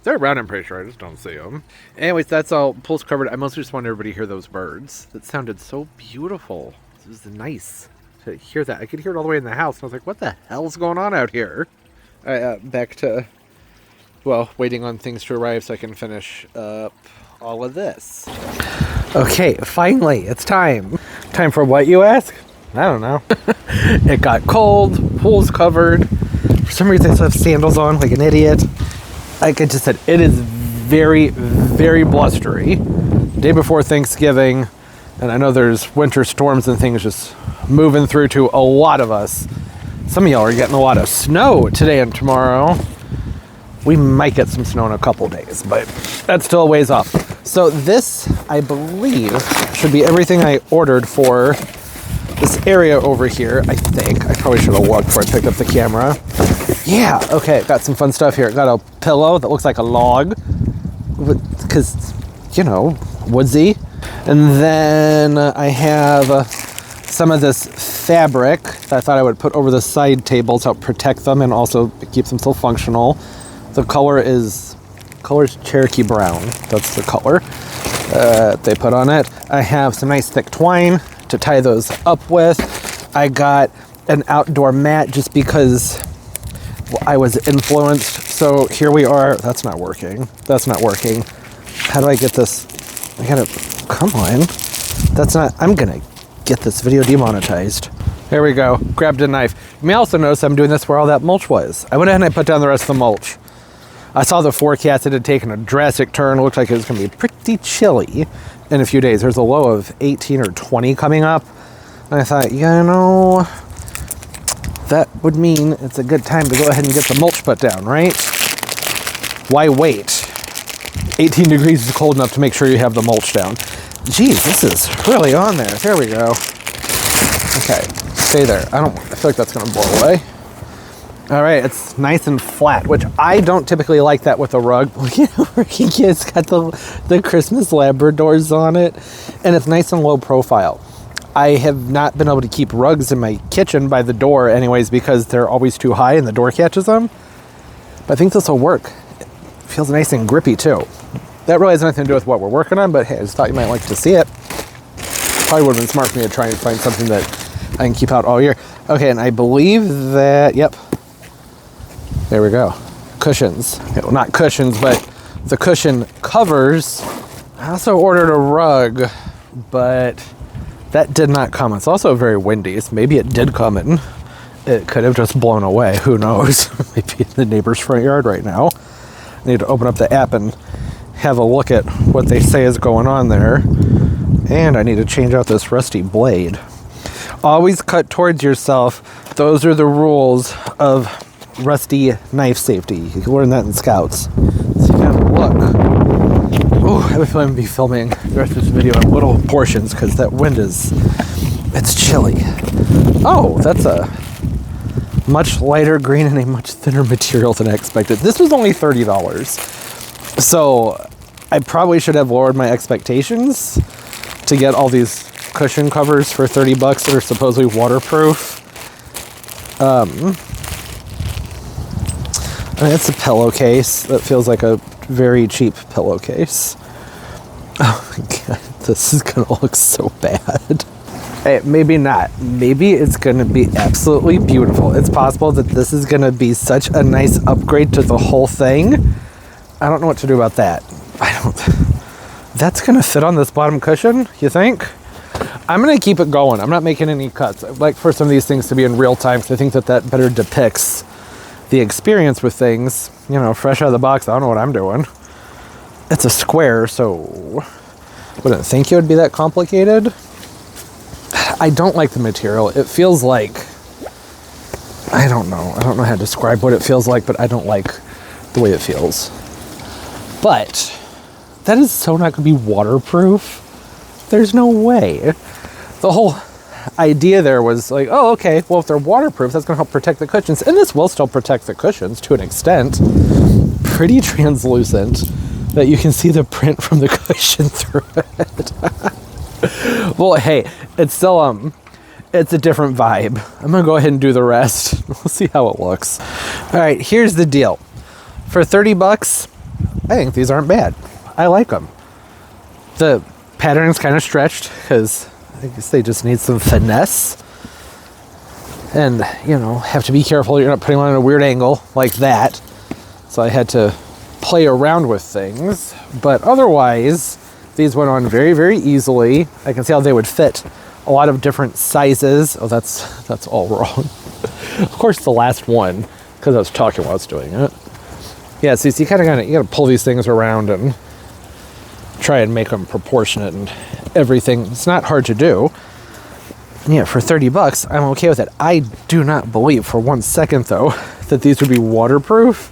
They're around, I'm pretty sure. I just don't see them. Anyways, that's all. Pool's covered. I mostly just wanted everybody to hear those birds. That sounded so beautiful. It was nice to hear that. I could hear it all the way in the house. And I was like, what the hell's going on out here? Back to, well, waiting on things to arrive so I can finish up all of this. Okay, finally, it's time. Time for what, you ask? I don't know. It got cold, pool's covered. For some reason I still have sandals on like an idiot. Like I just said, it is very, very blustery. Day before Thanksgiving, and I know there's winter storms and things just moving through to a lot of us. Some of y'all are getting a lot of snow today and tomorrow. We might get some snow in a couple days, but that's still a ways off. So this, I believe, should be everything I ordered for this area over here, I think. I probably should have looked before I picked up the camera. Yeah, okay, got some fun stuff here. Got a pillow that looks like a log, because, you know, woodsy. And then I have some of this fabric that I thought I would put over the side tables to help protect them and also keep them still functional. The color is Cherokee brown. That's the color they put on it. I have some nice thick twine to tie those up with. I got an outdoor mat just because I was influenced. So here we are. That's not working. That's not working. How do I get this? I gotta, come on. That's not, I'm gonna get this video demonetized. There we go. Grabbed a knife. You may also notice I'm doing this where all that mulch was. I went ahead and I put down the rest of the mulch. I saw the forecast. It had taken a drastic turn. It looked like it was going to be pretty chilly in a few days. There's a low of 18 or 20 coming up. And I thought, you know, that would mean it's a good time to go ahead and get the mulch put down, right? Why wait? 18 degrees is cold enough to make sure you have the mulch down. Geez, this is really on there. There we go. Okay, stay there. I feel like that's going to blow away. All right, it's nice and flat, which I don't typically like that with a rug. You know, it's got the Christmas Labradors on it, and it's nice and low profile. I have not been able to keep rugs in my kitchen by the door anyways because they're always too high and the door catches them. But I think this will work. It feels nice and grippy too. That really has nothing to do with what we're working on, but hey, I just thought you might like to see it. Probably would have been smart for me to try and find something that I can keep out all year. Okay, and I believe that, yep. There we go. Cushions. Okay, well, not cushions, but the cushion covers. I also ordered a rug, but that did not come. It's also very windy, so maybe it did come in. It could have just blown away. Who knows? Maybe in the neighbor's front yard right now. I need to open up the app and have a look at what they say is going on there. And I need to change out this rusty blade. Always cut towards yourself. Those are the rules of rusty knife safety. You can learn that in Scouts. So you have a look. Oh, I have a feeling I'm going to be filming the rest of this video in little portions because that wind it's chilly. Oh, that's a much lighter green and a much thinner material than I expected. This was only $30. So I probably should have lowered my expectations to get all these cushion covers for 30 bucks that are supposedly waterproof. It's a pillowcase that feels like a very cheap pillowcase. Oh my god, this is gonna look so bad. Hey, maybe not. Maybe it's gonna be absolutely beautiful. It's possible that this is gonna be such a nice upgrade to the whole thing. I don't know what to do about that. That's gonna fit on this bottom cushion, you think? I'm gonna keep it going. I'm not making any cuts. I'd like for some of these things to be in real time because I think that better depicts the experience with things. You know, fresh out of the box, I don't know what I'm doing. It's a square, so wouldn't think it would be that complicated. I don't like the material. It feels like, I don't know how to describe what it feels like, but I don't like the way it feels. But that is so not gonna be waterproof. There's no way. The whole idea there was like, oh, okay, well, if they're waterproof, that's gonna help protect the cushions. And this will still protect the cushions to an extent. Pretty translucent that you can see the print from the cushion through it. Well, hey, it's still, it's a different vibe. I'm gonna go ahead and do the rest. We'll see how it looks. All right, here's the deal. For 30 bucks, I think these aren't bad. I like them. The pattern's kind of stretched because I guess they just need some finesse. And, you know, have to be careful you're not putting them on a weird angle like that. So I had to play around with things. But otherwise, these went on very, very easily. I can see how they would fit a lot of different sizes. Oh, that's all wrong. Of course, the last one, because I was talking while I was doing it. Yeah, so you kind of you gotta pull these things around and try and make them proportionate and everything. It's not hard to do. And yeah, for 30 bucks, I'm okay with it. I do not believe for 1 second, though, that these would be waterproof.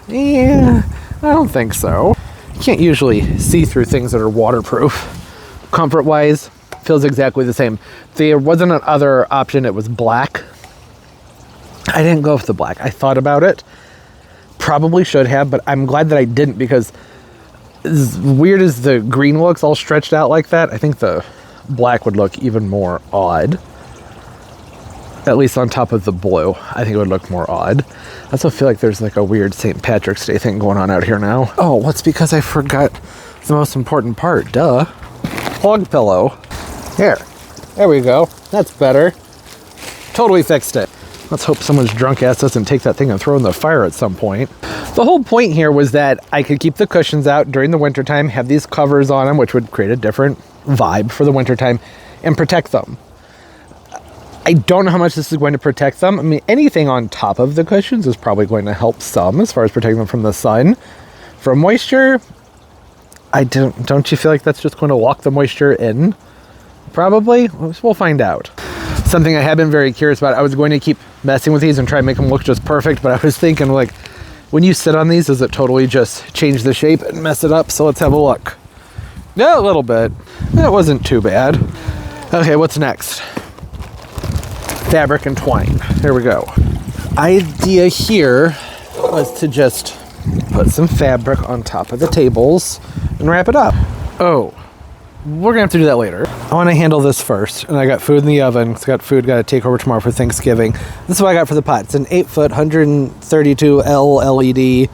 Yeah, I don't think so. You can't usually see through things that are waterproof. Comfort-wise, feels exactly the same. There wasn't another option. It was black. I didn't go with the black. I thought about it. Probably should have, but I'm glad that I didn't, because as weird as the green looks all stretched out like that, I think the black would look even more odd. At least on top of the blue, I think it would look more odd. I also feel like there's like a weird St. Patrick's Day thing going on out here now. Oh, well, it's because I forgot the most important part. Duh. Plug pillow. Here. There we go. That's better. Totally fixed it. Let's hope someone's drunk ass doesn't take that thing and throw it in the fire at some point. The whole point here was that I could keep the cushions out during the wintertime, have these covers on them, which would create a different vibe for the wintertime, and protect them. I don't know how much this is going to protect them. I mean, anything on top of the cushions is probably going to help some as far as protecting them from the sun. From moisture, don't you feel like that's just going to lock the moisture in? Probably. We'll find out. Something I have been very curious about, I was going to keep messing with these and try and make them look just perfect, but I was thinking, like, when you sit on these, does it totally just change the shape and mess it up? So let's have a look. Yeah, a little bit. That wasn't too bad. Okay, what's next? Fabric and twine. There we go. Idea here was to just put some fabric on top of the tables and wrap it up. Oh, we're gonna have to do that later. I want to handle this first, and I got food in the oven. It's got food got to take over tomorrow for Thanksgiving. This is what I got for the pot. It's an 8-foot 132 L LED.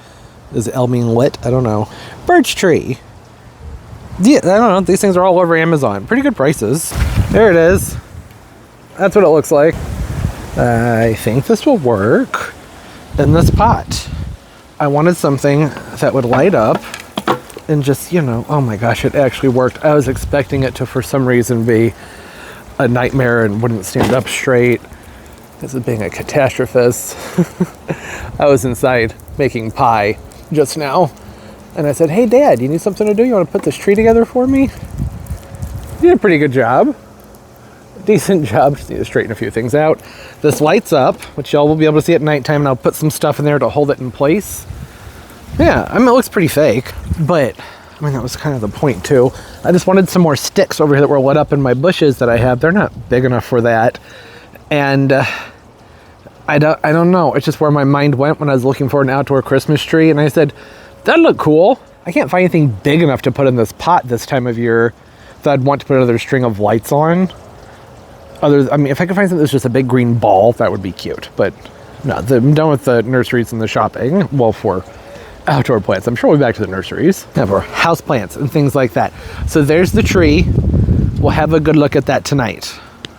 Does L mean lit? I don't know. Birch tree. Yeah, I don't know. These things are all over Amazon. Pretty good prices. There it is. That's what it looks like. I think this will work in this pot. I wanted something that would light up and just, you know, oh my gosh, it actually worked. I was expecting it to, for some reason, be a nightmare and wouldn't stand up straight. This is being a catastrophist. I was inside making pie just now, and I said, hey, Dad, you need something to do? You want to put this tree together for me? You did a pretty good job. Decent job. Just need to straighten a few things out. This lights up, which y'all will be able to see at nighttime, and I'll put some stuff in there to hold it in place. Yeah, I mean, it looks pretty fake, but I mean, that was kind of the point too. I just wanted some more sticks over here that were lit up in my bushes that I have. They're not big enough for that. And I don't know. It's just where my mind went when I was looking for an outdoor Christmas tree, and I said, that'd look cool. I can't find anything big enough to put in this pot this time of year that I'd want to put another string of lights on. I mean, if I could find something that's just a big green ball, that would be cute. But no, I'm done with the nurseries and the shopping. Well, for outdoor plants. I'm sure we'll be back to the nurseries. Yeah, for house plants and things like that. So there's the tree. We'll have a good look at that tonight.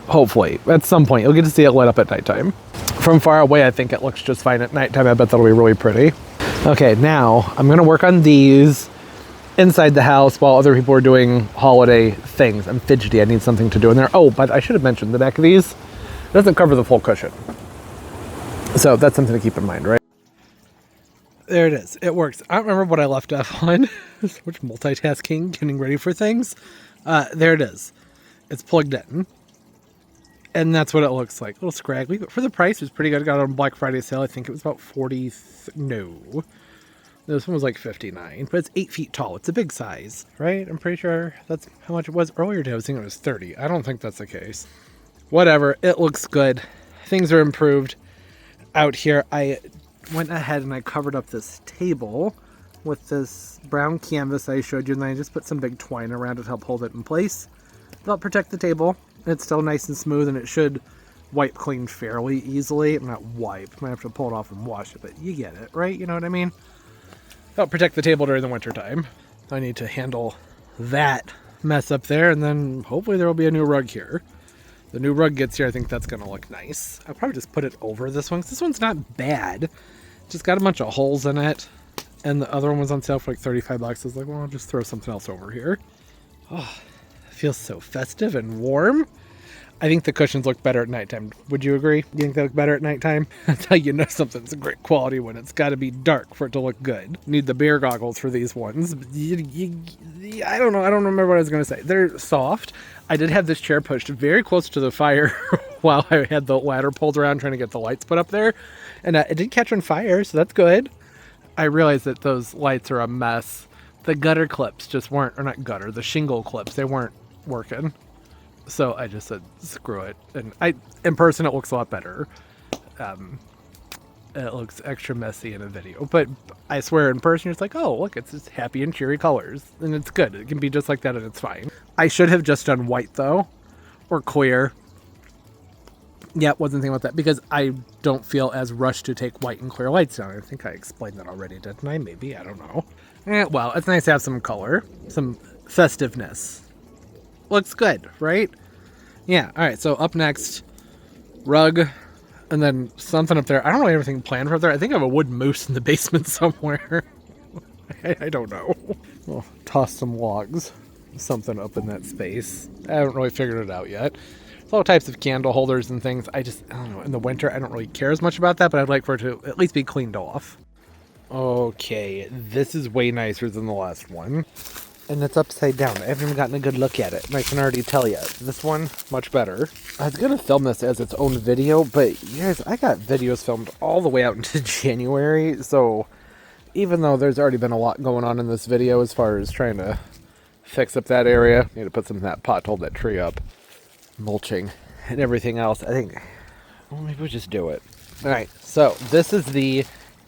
Hopefully. At some point. You'll get to see it lit up at nighttime. From far away, I think it looks just fine at nighttime. I bet that'll be really pretty. Okay, now I'm going to work on these inside the house while other people are doing holiday things. I'm fidgety. I need something to do in there. Oh, but I should have mentioned the back of these doesn't cover the full cushion. So that's something to keep in mind, right? There it is. It works. I don't remember what I left off on. Which multitasking, getting ready for things. There it is. It's plugged in. And that's what it looks like. A little scraggly, but for the price, it was pretty good. I got it on Black Friday sale. I think it was about 40. No. This one was like 59. But it's 8 feet tall. It's a big size, right? I'm pretty sure that's how much it was earlier today. I was thinking it was 30. I don't think that's the case. Whatever. It looks good. Things are improved out here. I went ahead and I covered up this table with this brown canvas I showed you, and then I just put some big twine around it to help hold it in place. That'll protect the table. It's still nice and smooth, and it should wipe clean fairly easily. Not wipe. Might have to pull it off and wash it, but you get it, right? You know what I mean? That'll protect the table during the winter time. I need to handle that mess up there, and then hopefully there will be a new rug here. The new rug gets here, I think that's going to look nice. I'll probably just put it over this one, because this one's not bad. Just got a bunch of holes in it. And the other one was on sale for like 35 bucks. I was like, well, I'll just throw something else over here. Oh, it feels so festive and warm. I think the cushions look better at nighttime. Would you agree? You think they look better at nighttime? That's how you know something's a great quality, when it's got to be dark for it to look good. Need the beer goggles for these ones. I don't know. I don't remember what I was going to say. They're soft. I did have this chair pushed very close to the fire while I had the ladder pulled around trying to get the lights put up there. And it did catch on fire, so that's good. I realized that those lights are a mess. The gutter clips just weren't, or not gutter, the shingle clips, they weren't working. So I just said, screw it. And in person, it looks a lot better. It looks extra messy in a video. But I swear in person, it's like, oh, look, it's just happy and cheery colors. And it's good. It can be just like that and it's fine. I should have just done white, though. Or clear. Yeah, wasn't thinking about that. Because I don't feel as rushed to take white and clear lights down. I think I explained that already, didn't I? Maybe. I don't know. Well, it's nice to have some color. Some festiveness. Looks good, right? Yeah, alright, so up next, rug, and then something up there. I don't really have anything planned for up there. I think I have a wood moose in the basement somewhere. I don't know. We'll toss some logs, something up in that space. I haven't really figured it out yet. There's all types of candle holders and things. I don't know, in the winter, I don't really care as much about that, but I'd like for it to at least be cleaned off. Okay, this is way nicer than the last one. And it's upside down. I haven't even gotten a good look at it. And I can already tell you, this one, much better. I was going to film this as its own video, but you guys, I got videos filmed all the way out into January. So even though there's already been a lot going on in this video as far as trying to fix up that area, need to put some in that pot to hold that tree up, mulching and everything else, I think, well, maybe we'll just do it. All right, so this is the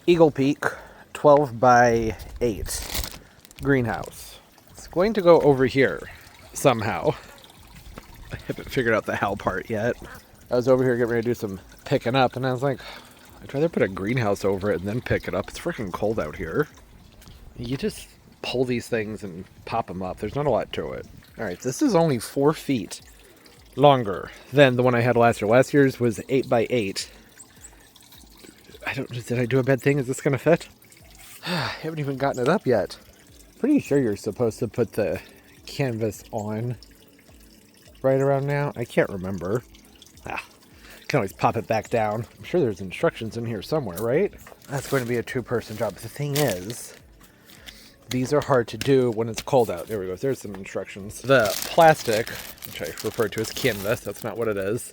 Eagle Peak 12 by 8 greenhouse. Going to go over here somehow. I haven't figured out the how part yet. I was over here getting ready to do some picking up, and I was like, I'd rather put a greenhouse over it and then pick it up. It's freaking cold out here. You just pull these things and pop them up. There's not a lot to it. All right, this is only 4 feet longer than the one I had last year. Last year's was 8 by 8. Did I do a bad thing? Is this gonna fit? I haven't even gotten it up yet. Pretty sure you're supposed to put the canvas on right around now. I can't remember. Can always pop it back down. I'm sure there's instructions in here somewhere, right? That's going to be a 2-person job. The thing is, these are hard to do when it's cold out. There we go. There's some instructions. The plastic, which I refer to as canvas, that's not what it is.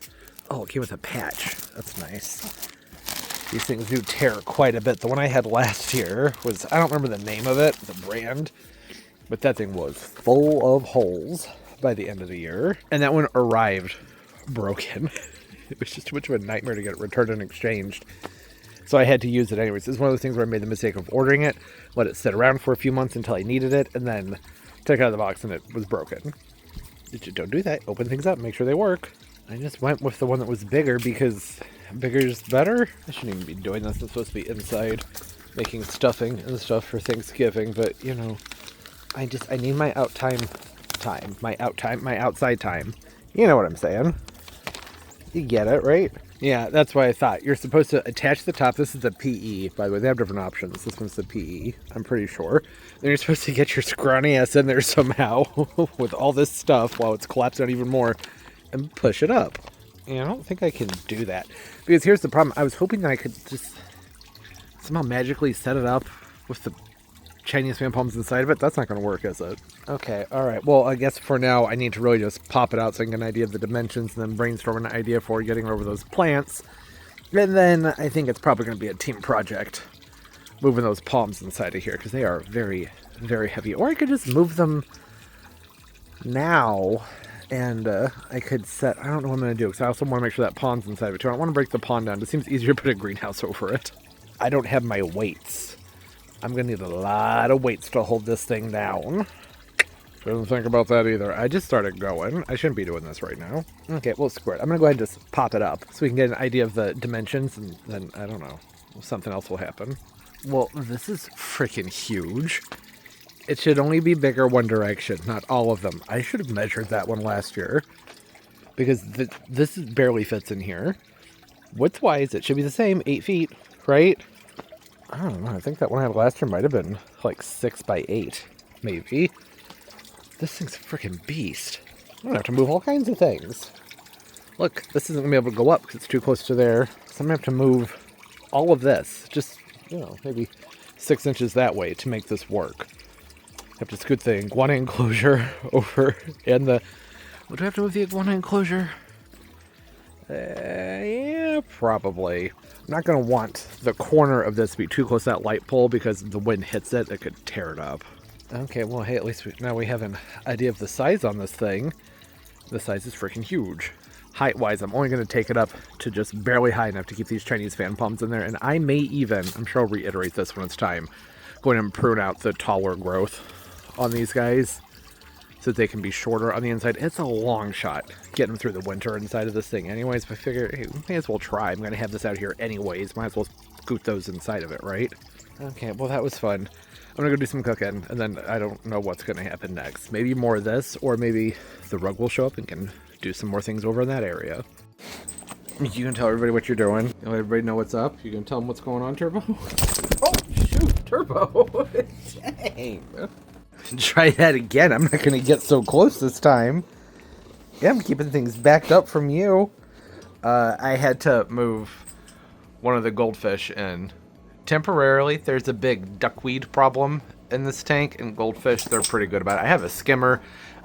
Oh, it came with a patch. That's nice. These things do tear quite a bit. The one I had last year was, I don't remember the name of it, the brand, but that thing was full of holes by the end of the year. And that one arrived broken. It was just too much of a nightmare to get it returned and exchanged. So I had to use it anyways. It's one of those things where I made the mistake of ordering it, let it sit around for a few months until I needed it, and then took it out of the box and it was broken. Don't do that. Open things up, make sure they work. I just went with the one that was bigger because bigger's better. I shouldn't even be doing this. It's supposed to be inside making stuffing and stuff for Thanksgiving, but you know, I need my my outside time. You know what I'm saying? You get it, right? Yeah, that's why I thought. You're supposed to attach the top. This is the PE, by the way. They have different options. This one's the PE, I'm pretty sure. Then you're supposed to get your scrawny ass in there somehow with all this stuff while it's collapsed down even more and push it up. Yeah, I don't think I can do that. Because here's the problem. I was hoping that I could just somehow magically set it up with the Chinese fan palms inside of it. That's not going to work, is it? Okay, alright. Well, I guess for now, I need to really just pop it out so I can get an idea of the dimensions and then brainstorm an idea for getting over those plants. And then I think it's probably going to be a team project moving those palms inside of here because they are very, very heavy. Or I could just move them now and I could set... I don't know what I'm going to do because I also want to make sure that pond's inside of it too. I don't want to break the pond down. It seems easier to put a greenhouse over it. I don't have my weights. I'm going to need a lot of weights to hold this thing down. Didn't think about that either. I just started going. I shouldn't be doing this right now. Okay, well, screw it. I'm going to go ahead and just pop it up so we can get an idea of the dimensions, and then, I don't know, something else will happen. Well, this is freaking huge. It should only be bigger one direction, not all of them. I should have measured that one last year because this barely fits in here. Width-wise, it should be the same, 8 feet, right? I don't know. I think that one I had last year might have been like 6 by 8, maybe. This thing's a freaking beast. I'm going to have to move all kinds of things. Look, this isn't going to be able to go up because it's too close to there. So I'm going to have to move all of this. Just, you know, maybe 6 inches that way to make this work. I have to scoot the iguana enclosure over and the... What do I have to move the iguana enclosure? Yeah, probably. I'm not going to want the corner of this to be too close to that light pole because if the wind hits it, it could tear it up. Okay, well, hey, at least now we have an idea of the size on this thing. The size is freaking huge. Height-wise, I'm only going to take it up to just barely high enough to keep these Chinese fan palms in there. And I may even, I'm sure I'll reiterate this when it's time, go ahead and prune out the taller growth on these guys so that they can be shorter on the inside. It's a long shot getting through the winter inside of this thing anyways, but I figure, hey, we may as well try. I'm going to have this out here anyways. Might as well scoot those inside of it, right? Okay, well, that was fun. I'm going to go do some cooking, and then I don't know what's going to happen next. Maybe more of this, or maybe the rug will show up and can do some more things over in that area. You can tell everybody what you're doing. You let everybody know what's up. You can tell them what's going on, Turbo. Oh, shoot, Turbo. Dang. Try that again. I'm not going to get so close this time. Yeah, I'm keeping things backed up from you. I had to move one of the goldfish in. Temporarily, there's a big duckweed problem in this tank, and goldfish, they're pretty good about it. I have a skimmer.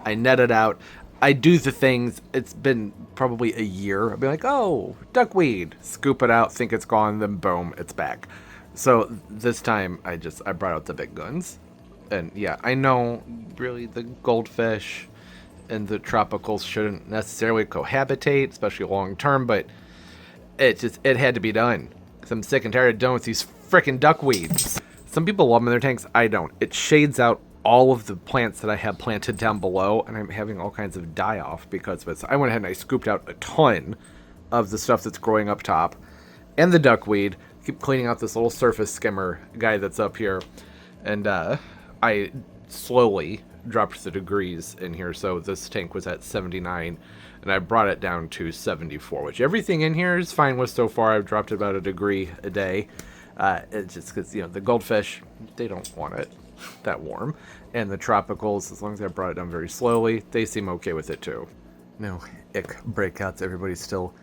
I net it out. I do the things. It's been probably a year. I'll be like, oh, duckweed. Scoop it out, think it's gone, then boom, it's back. So this time, I brought out the big guns. And yeah, I know really the goldfish and the tropicals shouldn't necessarily cohabitate, especially long term, but it had to be done. Because I'm sick and tired of dealing with these frickin' duckweeds. Some people love them in their tanks, I don't. It shades out all of the plants that I have planted down below, and I'm having all kinds of die-off because of it. So I went ahead and I scooped out a ton of the stuff that's growing up top, and the duckweed. Keep cleaning out this little surface skimmer guy that's up here, and I slowly dropped the degrees in here, so this tank was at 79, and I brought it down to 74, which everything in here is fine with so far. I've dropped about a degree a day. It's just because, you know, the goldfish, they don't want it that warm, and the tropicals, as long as I brought it down very slowly, they seem okay with it too. No ick breakouts, everybody's still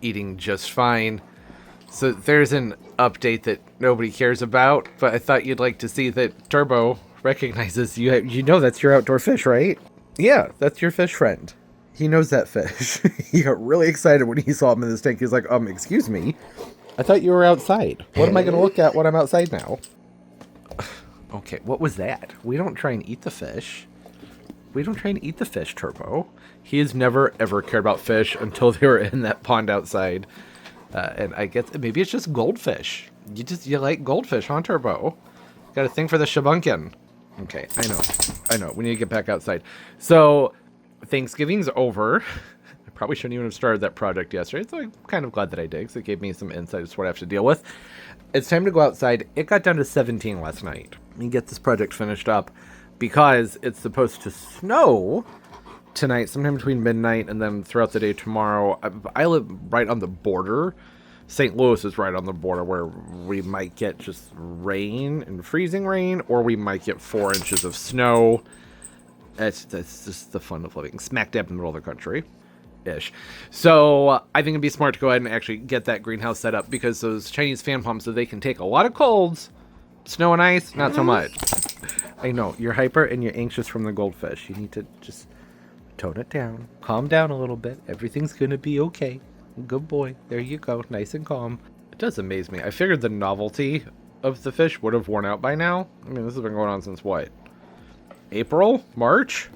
eating just fine. So there's an update that nobody cares about, but I thought you'd like to see that Turbo recognizes you. You know that's your outdoor fish, right? Yeah, that's your fish friend. He knows that fish. He got really excited when he saw him in this tank. He was like, excuse me. I thought you were outside. What am I going to look at when I'm outside now? Okay, what was that? We don't try and eat the fish. We don't try and eat the fish, Turbo. He has never, ever cared about fish until they were in that pond outside. And I guess maybe it's just goldfish. You like goldfish, huh, Turbo? Got a thing for the shabunkin. Okay, I know. We need to get back outside. So, Thanksgiving's over. I probably shouldn't even have started that project yesterday, so I'm kind of glad that I did, because it gave me some insight as to what I have to deal with. It's time to go outside. It got down to 17 last night. Let me get this project finished up, because it's supposed to snow tonight, sometime between midnight and then throughout the day tomorrow. I live right on the border. St. Louis is right on the border where we might get just rain and freezing rain, or we might get 4 inches of snow. That's just the fun of living smack dab in the middle of the country-ish. So I think it'd be smart to go ahead and actually get that greenhouse set up, because those Chinese fan pumps, so they can take a lot of colds. Snow and ice, not so much. I know, you're hyper and you're anxious from the goldfish. You need to just tone it down. Calm down a little bit. Everything's gonna be okay. Good boy. There you go. Nice and calm. It does amaze me. I figured the novelty of the fish would have worn out by now. I mean, this has been going on since what? April? March?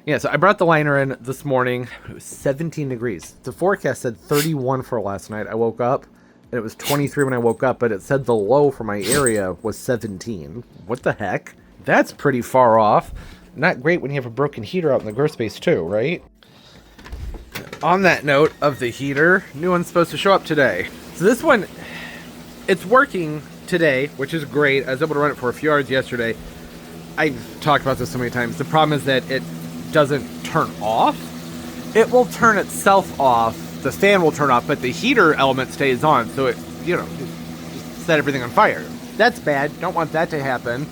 Yeah, so I brought the liner in this morning. It was 17 degrees. The forecast said 31 for last night. I woke up, and it was 23 when I woke up, but it said the low for my area was 17. What the heck? That's pretty far off. Not great when you have a broken heater out in the grow space too, right? On that note of the heater, new one's supposed to show up today. So this one, it's working today, which is great. I was able to run it for a few hours yesterday. I've talked about this so many times. The problem is that it doesn't turn off. It will turn itself off. The fan will turn off, but the heater element stays on. So it, just set everything on fire. That's bad. Don't want that to happen.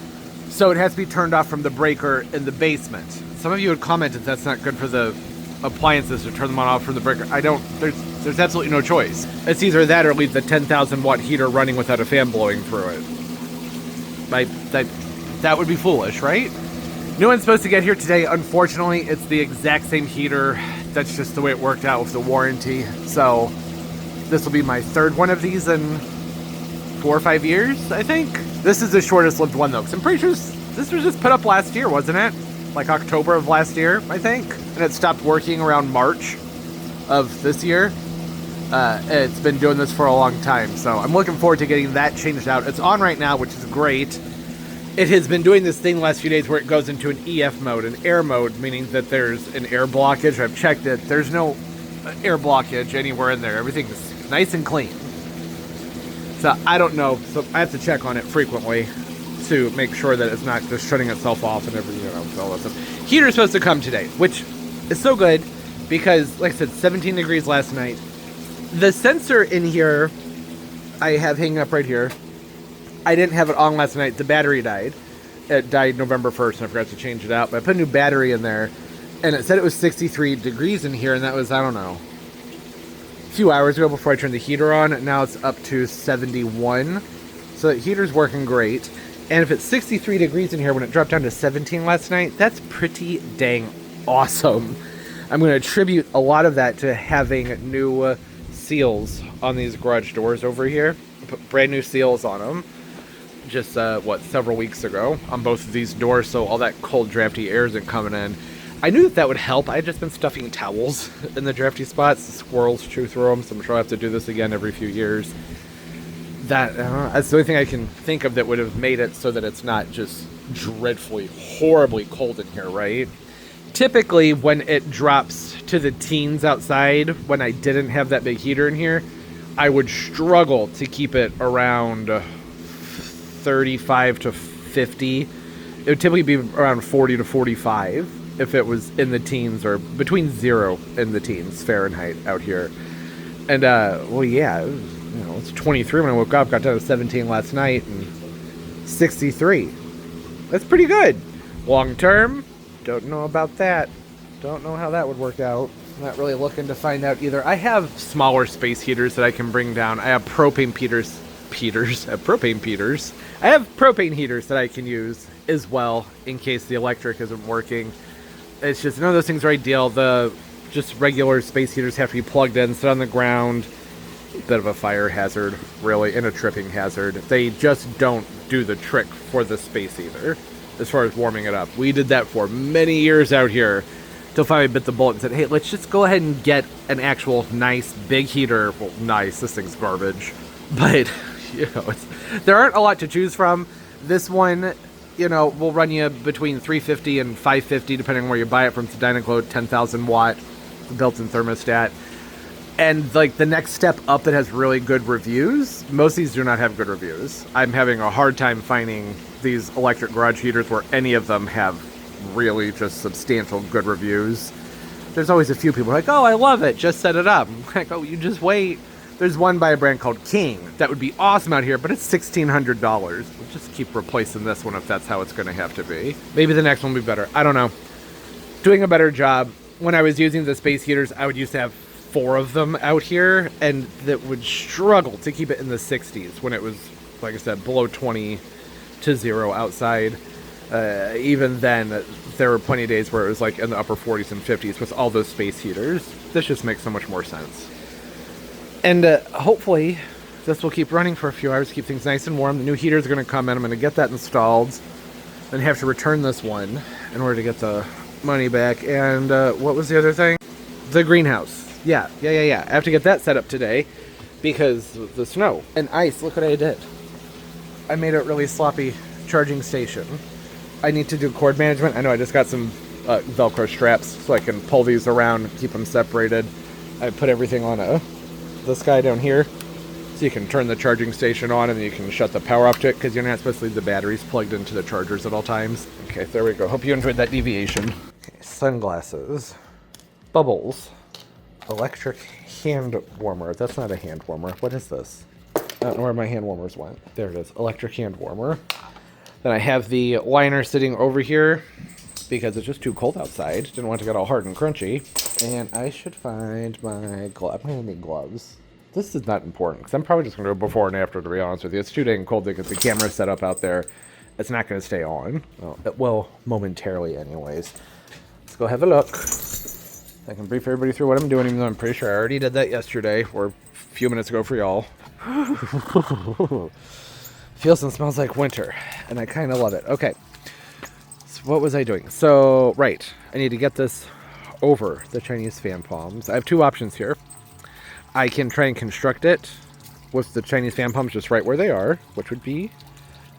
So it has to be turned off from the breaker in the basement. Some of you had commented that's not good for the appliances to turn them on off from the breaker. There's absolutely no choice. It's either that or leave the 10,000 watt heater running without a fan blowing through it. That would be foolish, right? New one's supposed to get here today. Unfortunately, it's the exact same heater. That's just the way it worked out with the warranty. So this will be my third one of these in 4 or 5 years, I think. This is the shortest lived one though, because I'm pretty sure this was just put up last year, wasn't it? Like October of last year, I think. And it stopped working around March of this year. It's been doing this for a long time, so I'm looking forward to getting that changed out. It's on right now, which is great. It has been doing this thing the last few days where it goes into an EF mode, an air mode, meaning that there's an air blockage. I've checked it. There's no air blockage anywhere in there. Everything's nice and clean. So I don't know. So I have to check on it frequently to make sure that it's not just shutting itself off and everything, all that stuff. Heater's supposed to come today, which is so good because, like I said, 17 degrees last night. The sensor in here I have hanging up right here. I didn't have it on last night. The battery died. It died November 1st, and I forgot to change it out. But I put a new battery in there, and it said it was 63 degrees in here, and that was, I don't know, a few hours ago before I turned the heater on. Now it's up to 71. So the heater's working great. And if it's 63 degrees in here when it dropped down to 17 last night, that's pretty dang awesome. I'm going to attribute a lot of that to having new seals on these garage doors over here. Put brand new seals on them. Just, several weeks ago on both of these doors, so all that cold, drafty air isn't coming in. I knew that would help. I had just been stuffing towels in the drafty spots. The squirrels chew through them, so I'm sure I'll have to do this again every few years. That's the only thing I can think of that would have made it so that it's not just dreadfully, horribly cold in here, right? Typically, when it drops to the teens outside, when I didn't have that big heater in here, I would struggle to keep it around 35 to 50. It would typically be around 40 to 45 if it was in the teens, or between 0 and the teens Fahrenheit out here. And it's 23 when I woke up, got down to 17 last night, and 63. That's pretty good. Long term, don't know about that. Don't know how that would work out. Not really looking to find out either. I have smaller space heaters that I can bring down. I have propane heaters. I have propane heaters that I can use as well in case the electric isn't working. It's just none of those things are ideal. The just regular space heaters have to be plugged in, sit on the ground. Bit of a fire hazard, really, and a tripping hazard. They just don't do the trick for the space either. as far as warming it up. We did that for many years out here till finally bit the bullet and said, hey, let's just go ahead and get an actual nice big heater. Well, nice, this thing's garbage. But, you know, there aren't a lot to choose from. This one, you know, will run you between $350 and $550 depending on where you buy it from. It's a Dynaclo 10,000 watt built-in thermostat. And like the next step up that has really good reviews, most of these do not have good reviews. I'm having a hard time finding these electric garage heaters where any of them have really just substantial good reviews. There's always a few people like, oh, I love it, just set it up. I'm like, oh, you just wait. There's one by a brand called King that would be awesome out here, but it's $1,600. We'll just keep replacing this one if that's how it's going to have to be. Maybe the next one will be better. I don't know. Doing a better job. When I was using the space heaters, I would used to have 4 of them out here, and that would struggle to keep it in the 60s when it was, like I said, below 20 to 0 outside. Even then, there were plenty of days where it was like in the upper 40s and 50s with all those space heaters. This just makes so much more sense. And hopefully, this will keep running for a few hours, keep things nice and warm. The new heaters are going to come in. I'm going to get that installed, then have to return this one in order to get the money back. And what was the other thing? The greenhouse. Yeah. I have to get that set up today because of the snow and ice. Look what I did. I made a really sloppy charging station. I need to do cord management. I know I just got some Velcro straps so I can pull these around, keep them separated. I put everything on this guy down here so you can turn the charging station on and then you can shut the power off to it because you're not supposed to leave the batteries plugged into the chargers at all times. Okay, there we go. Hope you enjoyed that deviation. Okay, sunglasses. Bubbles. Electric hand warmer. That's not a hand warmer. What is this? I don't know where my hand warmers went. There it is. Electric hand warmer. Then I have the liner sitting over here because it's just too cold outside. Didn't want to get all hard and crunchy. And I should find my glove. I'm going to need gloves. This is not important because I'm probably just going to go before and after, to be honest with you. It's too dang cold to get the camera set up out there. It's not going to stay on. Well, it will momentarily anyways. Let's go have a look. I can brief everybody through what I'm doing, even though I'm pretty sure I already did that yesterday, or a few minutes ago for y'all. Feels and smells like winter, and I kind of love it. Okay, so what was I doing? So, right, I need to get this over the Chinese fan palms. I have 2 options here. I can try and construct it with the Chinese fan palms just right where they are, which would be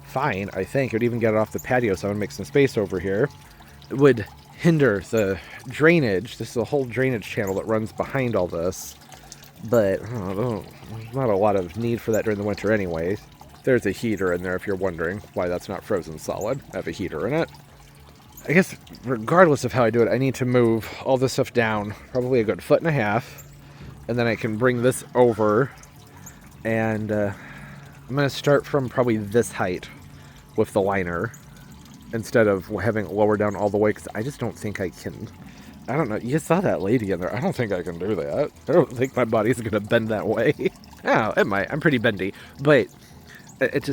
fine, I think. It would even get it off the patio, so I'm going to make some space over here. It would hinder the drainage. This is a whole drainage channel that runs behind all this, but there's not a lot of need for that during the winter anyways. There's a heater in there if you're wondering why that's not frozen solid. I have a heater in it. I guess regardless of how I do it, I need to move all this stuff down probably a good 1.5 feet, and then I can bring this over, and I'm going to start from probably this height with the liner instead of having it lower down all the way, because I just don't think I can. I don't know. You saw that lady in there. I don't think I can do that. I don't think my body's going to bend that way. Oh, it might. I'm pretty bendy. But it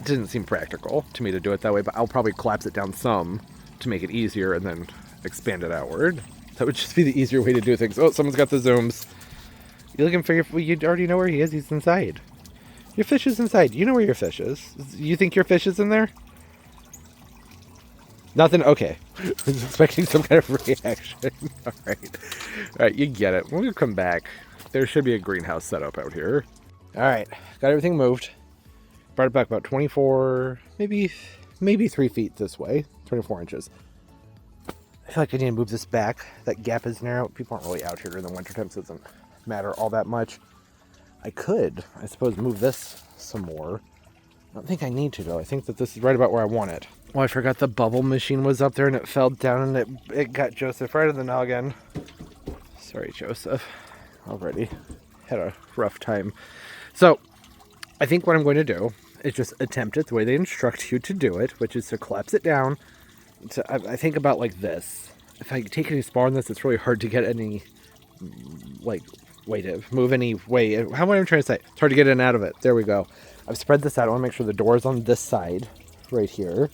didn't seem practical to me to do it that way, but I'll probably collapse it down some to make it easier and then expand it outward. That would just be the easier way to do things. Oh, someone's got the zooms. You looking for you already know where he is. He's inside. Your fish is inside. You know where your fish is. You think your fish is in there? Nothing? Okay. I was expecting some kind of reaction. All right, you get it. When we come back, there should be a greenhouse set up out here. All right, got everything moved. Brought it back about 24, maybe 3 feet this way, 24 inches. I feel like I need to move this back. That gap is narrow. People aren't really out here during the winter time, so it doesn't matter all that much. I could, I suppose, move this some more. I don't think I need to, though. I think that this is right about where I want it. Oh, I forgot the bubble machine was up there and it fell down and it got Joseph right in the noggin. Sorry, Joseph. Already had a rough time. So, I think what I'm going to do is just attempt it the way they instruct you to do it, which is to collapse it down. So I think about like this. If I take any smaller than this, it's really hard to get any, like, way to move any way. How am I trying to say? It's hard to get in and out of it. There we go. I've spread this out. I want to make sure the door is on this side right here.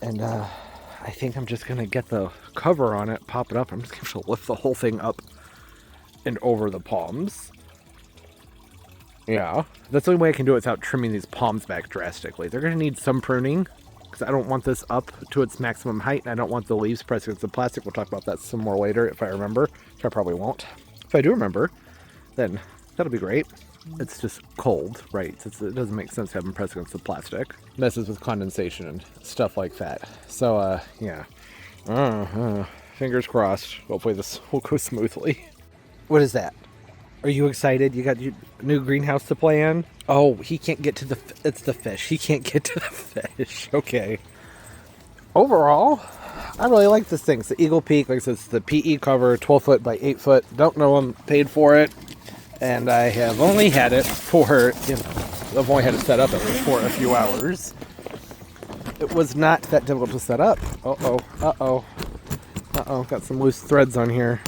And I think I'm just going to get the cover on it, pop it up. I'm just going to lift the whole thing up and over the palms. Yeah, that's the only way I can do it without trimming these palms back drastically. They're going to need some pruning, because I don't want this up to its maximum height, and I don't want the leaves pressed against the plastic. We'll talk about that some more later if I remember, which I probably won't. If I do remember, then that'll be great. It's just cold, right? It doesn't make sense to have them pressed against the plastic. Messes with condensation and stuff like that. So, yeah. Fingers crossed. Hopefully this will go smoothly. What is that? Are you excited? You got your new greenhouse to play in? Oh, he can't get to the... It's the fish. He can't get to the fish. Okay. Overall, I really like this thing. It's the Eagle Peak. Like I said, it's the PE cover, 12 foot by 8 foot. Don't know I'm paid for it. And I have only had it for, I've only had it set up for a few hours. It was not that difficult to set up. Got some loose threads on here.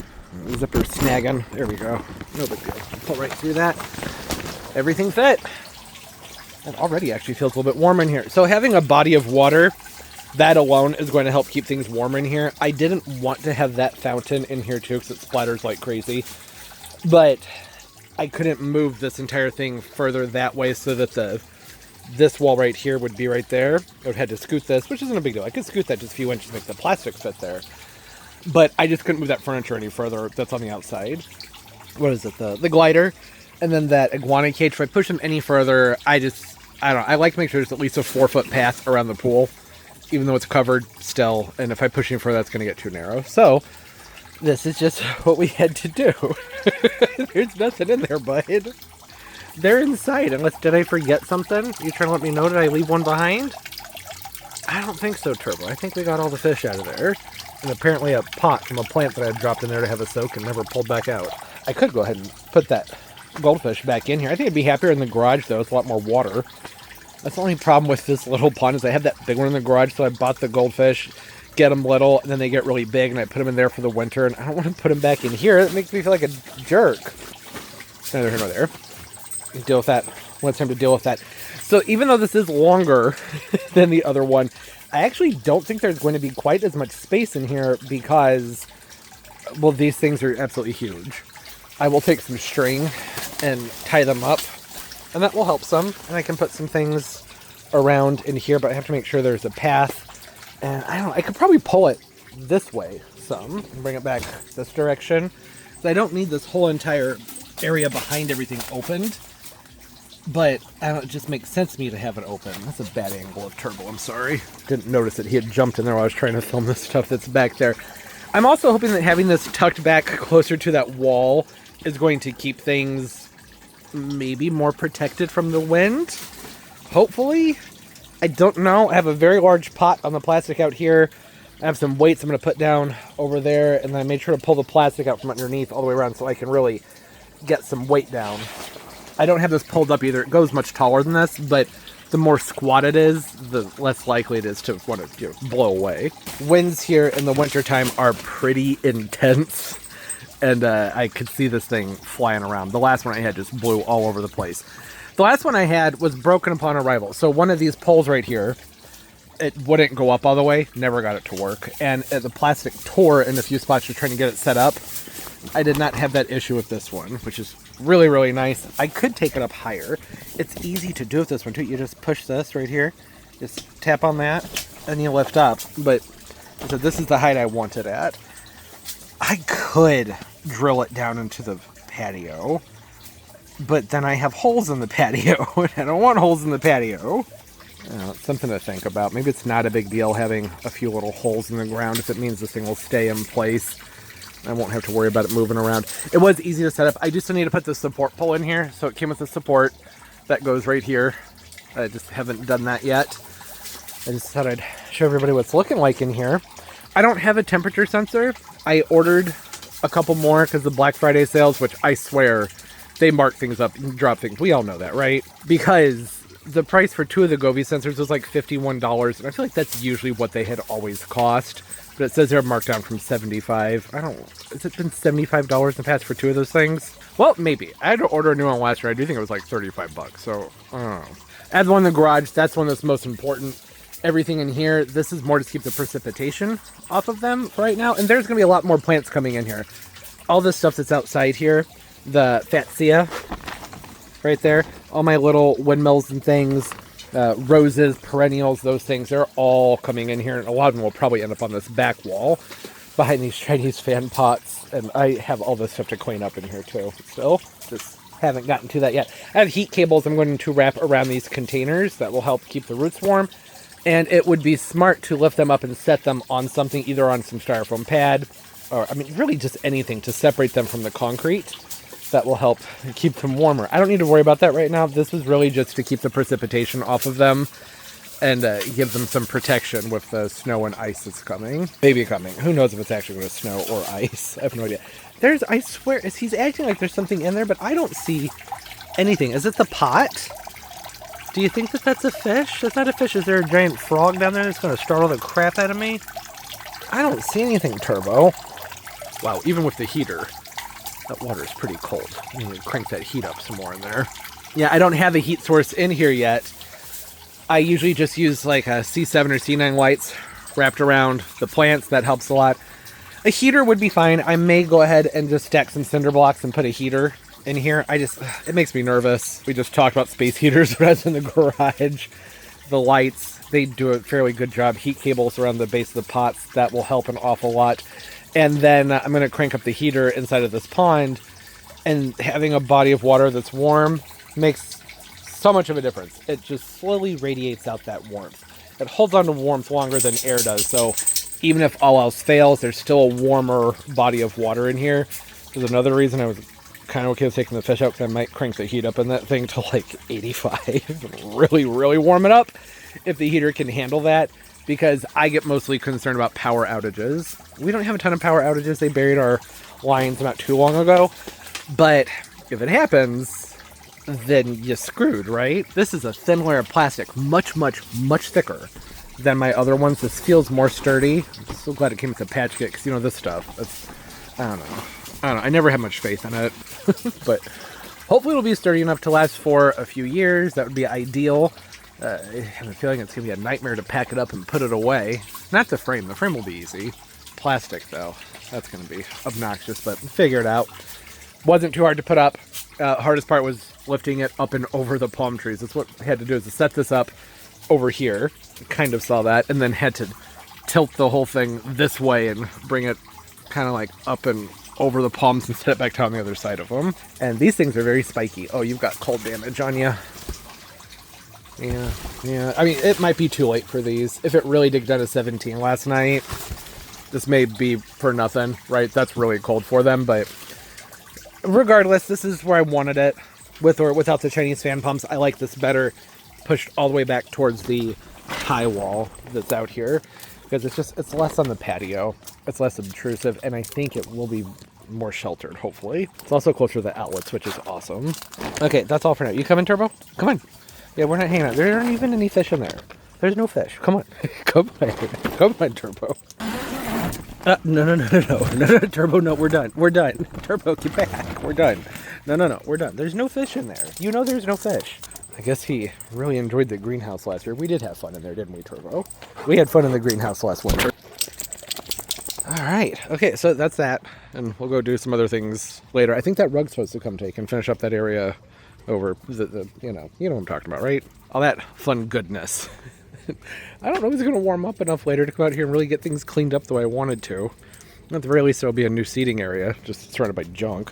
Zipper snagging. There we go. No big deal. Pull right through that. Everything fit. And already actually feels a little bit warm in here. So having a body of water, that alone is going to help keep things warm in here. I didn't want to have that fountain in here too because it splatters like crazy. But I couldn't move this entire thing further that way so that this wall right here would be right there. I would have had to scoot this, which isn't a big deal. I could scoot that just a few inches to make the plastic fit there. But I just couldn't move that furniture any further. That's on the outside. What is it? The glider. And then that iguana cage. If I push them any further, I don't know. I like to make sure there's at least a 4-foot path around the pool, even though it's covered still. And if I push any further, that's going to get too narrow. So this is just what we had to do. There's nothing in there, bud. They're inside. Unless, did I forget something? You trying to let me know? Did I leave one behind? I don't think so, Turbo. I think we got all the fish out of there. And apparently a pot from a plant that I had dropped in there to have a soak and never pulled back out. I could go ahead and put that goldfish back in here. I think I'd be happier in the garage, though. It's a lot more water. That's the only problem with this little pond is I have that big one in the garage, so I bought the goldfish, get them little, and then they get really big, and I put them in there for the winter, and I don't want to put them back in here. It makes me feel like a jerk. Neither here nor there. Deal with that when it's time to deal with that. So even though this is longer than the other one, I actually don't think there's going to be quite as much space in here because, well, these things are absolutely huge. I will take some string and tie them up, and that will help some. And I can put some things around in here, but I have to make sure there's a path. And I don't know, I could probably pull it this way some and bring it back this direction. So I don't need this whole entire area behind everything opened. But I don't know, it just makes sense to me to have it open. That's a bad angle of Turbo, I'm sorry. Didn't notice that he had jumped in there while I was trying to film this stuff that's back there. I'm also hoping that having this tucked back closer to that wall is going to keep things maybe more protected from the wind. Hopefully. I don't know. I have a very large pot on the plastic out here. I have some weights I'm going to put down over there. And then I made sure to pull the plastic out from underneath all the way around so I can really get some weight down. I don't have this pulled up either. It goes much taller than this, but the more squat it is, the less likely it is to want to blow away. Winds here in the wintertime are pretty intense, and I could see this thing flying around. The last one I had just blew all over the place. The last one I had was broken upon arrival. So one of these poles right here, it wouldn't go up all the way. Never got it to work. And the plastic tore in a few spots just trying to get it set up. I did not have that issue with this one, which is really, really nice. I could take it up higher. It's easy to do with this one, too. You just push this right here. Just tap on that, and you lift up. But so this is the height I want it at. I could drill it down into the patio, but then I have holes in the patio, and I don't want holes in the patio. It's something to think about. Maybe it's not a big deal having a few little holes in the ground if it means this thing will stay in place. I won't have to worry about it moving around. It was easy to set up. I just need to put the support pole in here. So it came with the support that goes right here. I just haven't done that yet. I just thought I'd show everybody what it's looking like in here. I don't have a temperature sensor. I ordered a couple more because the Black Friday sales, which I swear they mark things up and drop things. We all know that, right? Because the price for 2 of the Govee sensors was like $51, and I feel like that's usually what they had always cost. But it says they're marked down from $75. Has it been $75 in the past for 2 of those things? Well, maybe. I had to order a new one last year. I do think it was like $35, so I don't know. Add one in the garage. That's one that's most important. Everything in here, this is more to keep the precipitation off of them for right now. And there's going to be a lot more plants coming in here. All this stuff that's outside here, the Fatsia right there, all my little windmills and things, roses, perennials, those things, they're all coming in here, and a lot of them will probably end up on this back wall behind these Chinese fan pots. And I have all this stuff to clean up in here too. Still, just haven't gotten to that yet. I have heat cables I'm going to wrap around these containers that will help keep the roots warm. And it would be smart to lift them up and set them on something, either on some styrofoam pad, or, I mean, really just anything to separate them from the concrete. That will help keep them warmer. I don't need to worry about that right now. This was really just to keep the precipitation off of them and give them some protection with the snow and ice that's coming. Maybe coming. Who knows if it's actually going to snow or ice. I have no idea. There's, I swear, he's acting like there's something in there, but I don't see anything. Is it the pot? Do you think that that's a fish? That's not a fish. Is there a giant frog down there that's going to startle the crap out of me? I don't see anything, Turbo. Wow, even with the heater, that water is pretty cold. I need to crank that heat up some more in there. Yeah, I don't have a heat source in here yet. I usually just use like a C7 or C9 lights wrapped around the plants. That helps a lot. A heater would be fine. I may go ahead and just stack some cinder blocks and put a heater in here. It makes me nervous. We just talked about space heaters right in the garage. The lights, they do a fairly good job. Heat cables around the base of the pots, that will help an awful lot. And then I'm going to crank up the heater inside of this pond, and having a body of water that's warm makes so much of a difference. It just slowly radiates out that warmth. It holds on to warmth longer than air does, so even if all else fails, there's still a warmer body of water in here. There's another reason I was kind of okay with taking the fish out, because I might crank the heat up in that thing to like 85 and really, really warm it up if the heater can handle that, because I get mostly concerned about power outages. We don't have a ton of power outages. They buried our lines not too long ago, but if it happens, then you're screwed, right? This is a thin layer of plastic, much, much, much thicker than my other ones. This feels more sturdy. I'm so glad it came with a patch kit, because you know this stuff, I don't know. I never had much faith in it, but hopefully it'll be sturdy enough to last for a few years. That would be ideal. I have a feeling it's going to be a nightmare to pack it up and put it away. Not the frame. The frame will be easy. Plastic, though, that's going to be obnoxious, but figure it out. Wasn't too hard to put up. Hardest part was lifting it up and over the palm trees. That's what I had to do, is to set this up over here. Kind of saw that, and then had to tilt the whole thing this way and bring it kind of like up and over the palms and set it back down the other side of them. And these things are very spiky. Oh, you've got cold damage on you. Yeah. I mean, it might be too late for these. If it really did down to 17 last night, this may be for nothing, right? That's really cold for them, but regardless, this is where I wanted it. With or without the Chinese fan pumps, I like this better, pushed all the way back towards the high wall that's out here, because it's less on the patio, it's less obtrusive, and I think it will be more sheltered, hopefully. It's also closer to the outlets, which is awesome. Okay, that's all for now. You coming, Turbo? Come on. Yeah, we're not hanging out. There aren't even any fish in there. There's no fish. Come on. Come on, Turbo. No, Turbo, no, we're done. Turbo, get back. We're done. No, we're done. There's no fish in there. You know there's no fish. I guess he really enjoyed the greenhouse last year. We did have fun in there, didn't we, Turbo? We had fun in the greenhouse last winter. All right. Okay, so that's that. And we'll go do some other things later. I think that rug's supposed to come take and finish up that area over the you know what I'm talking about, right? All that fun goodness. I don't know if it's going to warm up enough later to come out here and really get things cleaned up the way I wanted to. At the very least, there'll be a new seating area, just surrounded by junk.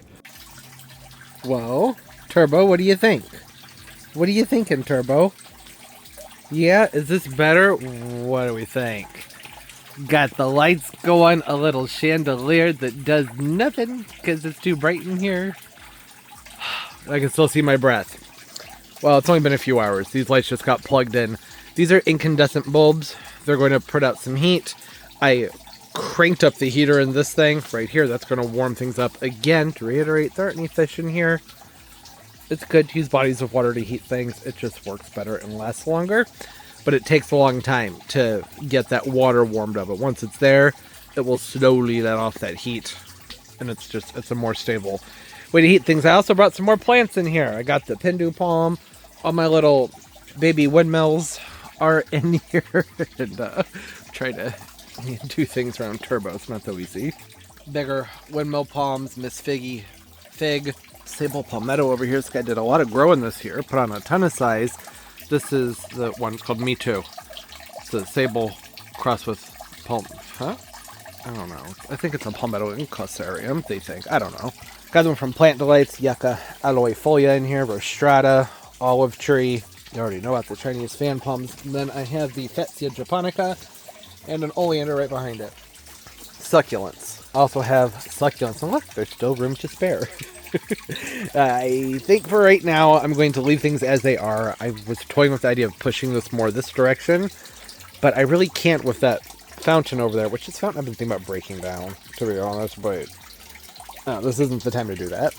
Well, Turbo, what do you think? What are you thinking, Turbo? Yeah, is this better? What do we think? Got the lights going, a little chandelier that does nothing because it's too bright in here. I can still see my breath. Well, it's only been a few hours. These lights just got plugged in. These are incandescent bulbs. They're going to put out some heat. I cranked up the heater in this thing right here. That's going to warm things up. Again, to reiterate, there aren't any fish in here. It's good to use bodies of water to heat things. It just works better and lasts longer. But it takes a long time to get that water warmed up. But once it's there, it will slowly let off that heat. And it's a more stable way to heat things. I also brought some more plants in here. I got the Pindu palm. All my little baby windmills are in here. And try to do things around Turbo. It's not so easy. Bigger windmill palms, Miss Fig, Sable palmetto over here. This guy did a lot of growing this year. Put on a ton of size. This is the one called Me Too. It's the sable crossed with palm. Huh? I don't know. I think it's a palmetto incassarium, they think. I don't know. Got them from Plant Delights, Yucca aloe folia in here, Rostrata, olive tree. You already know about the Chinese fan palms. And then I have the Fatsia japonica and an oleander right behind it. Succulents. Also have succulents. And look, there's still room to spare. I think for right now, I'm going to leave things as they are. I was toying with the idea of pushing this more this direction, but I really can't with that fountain over there, which is fountain I've been thinking about breaking down, to be honest, but this isn't the time to do that.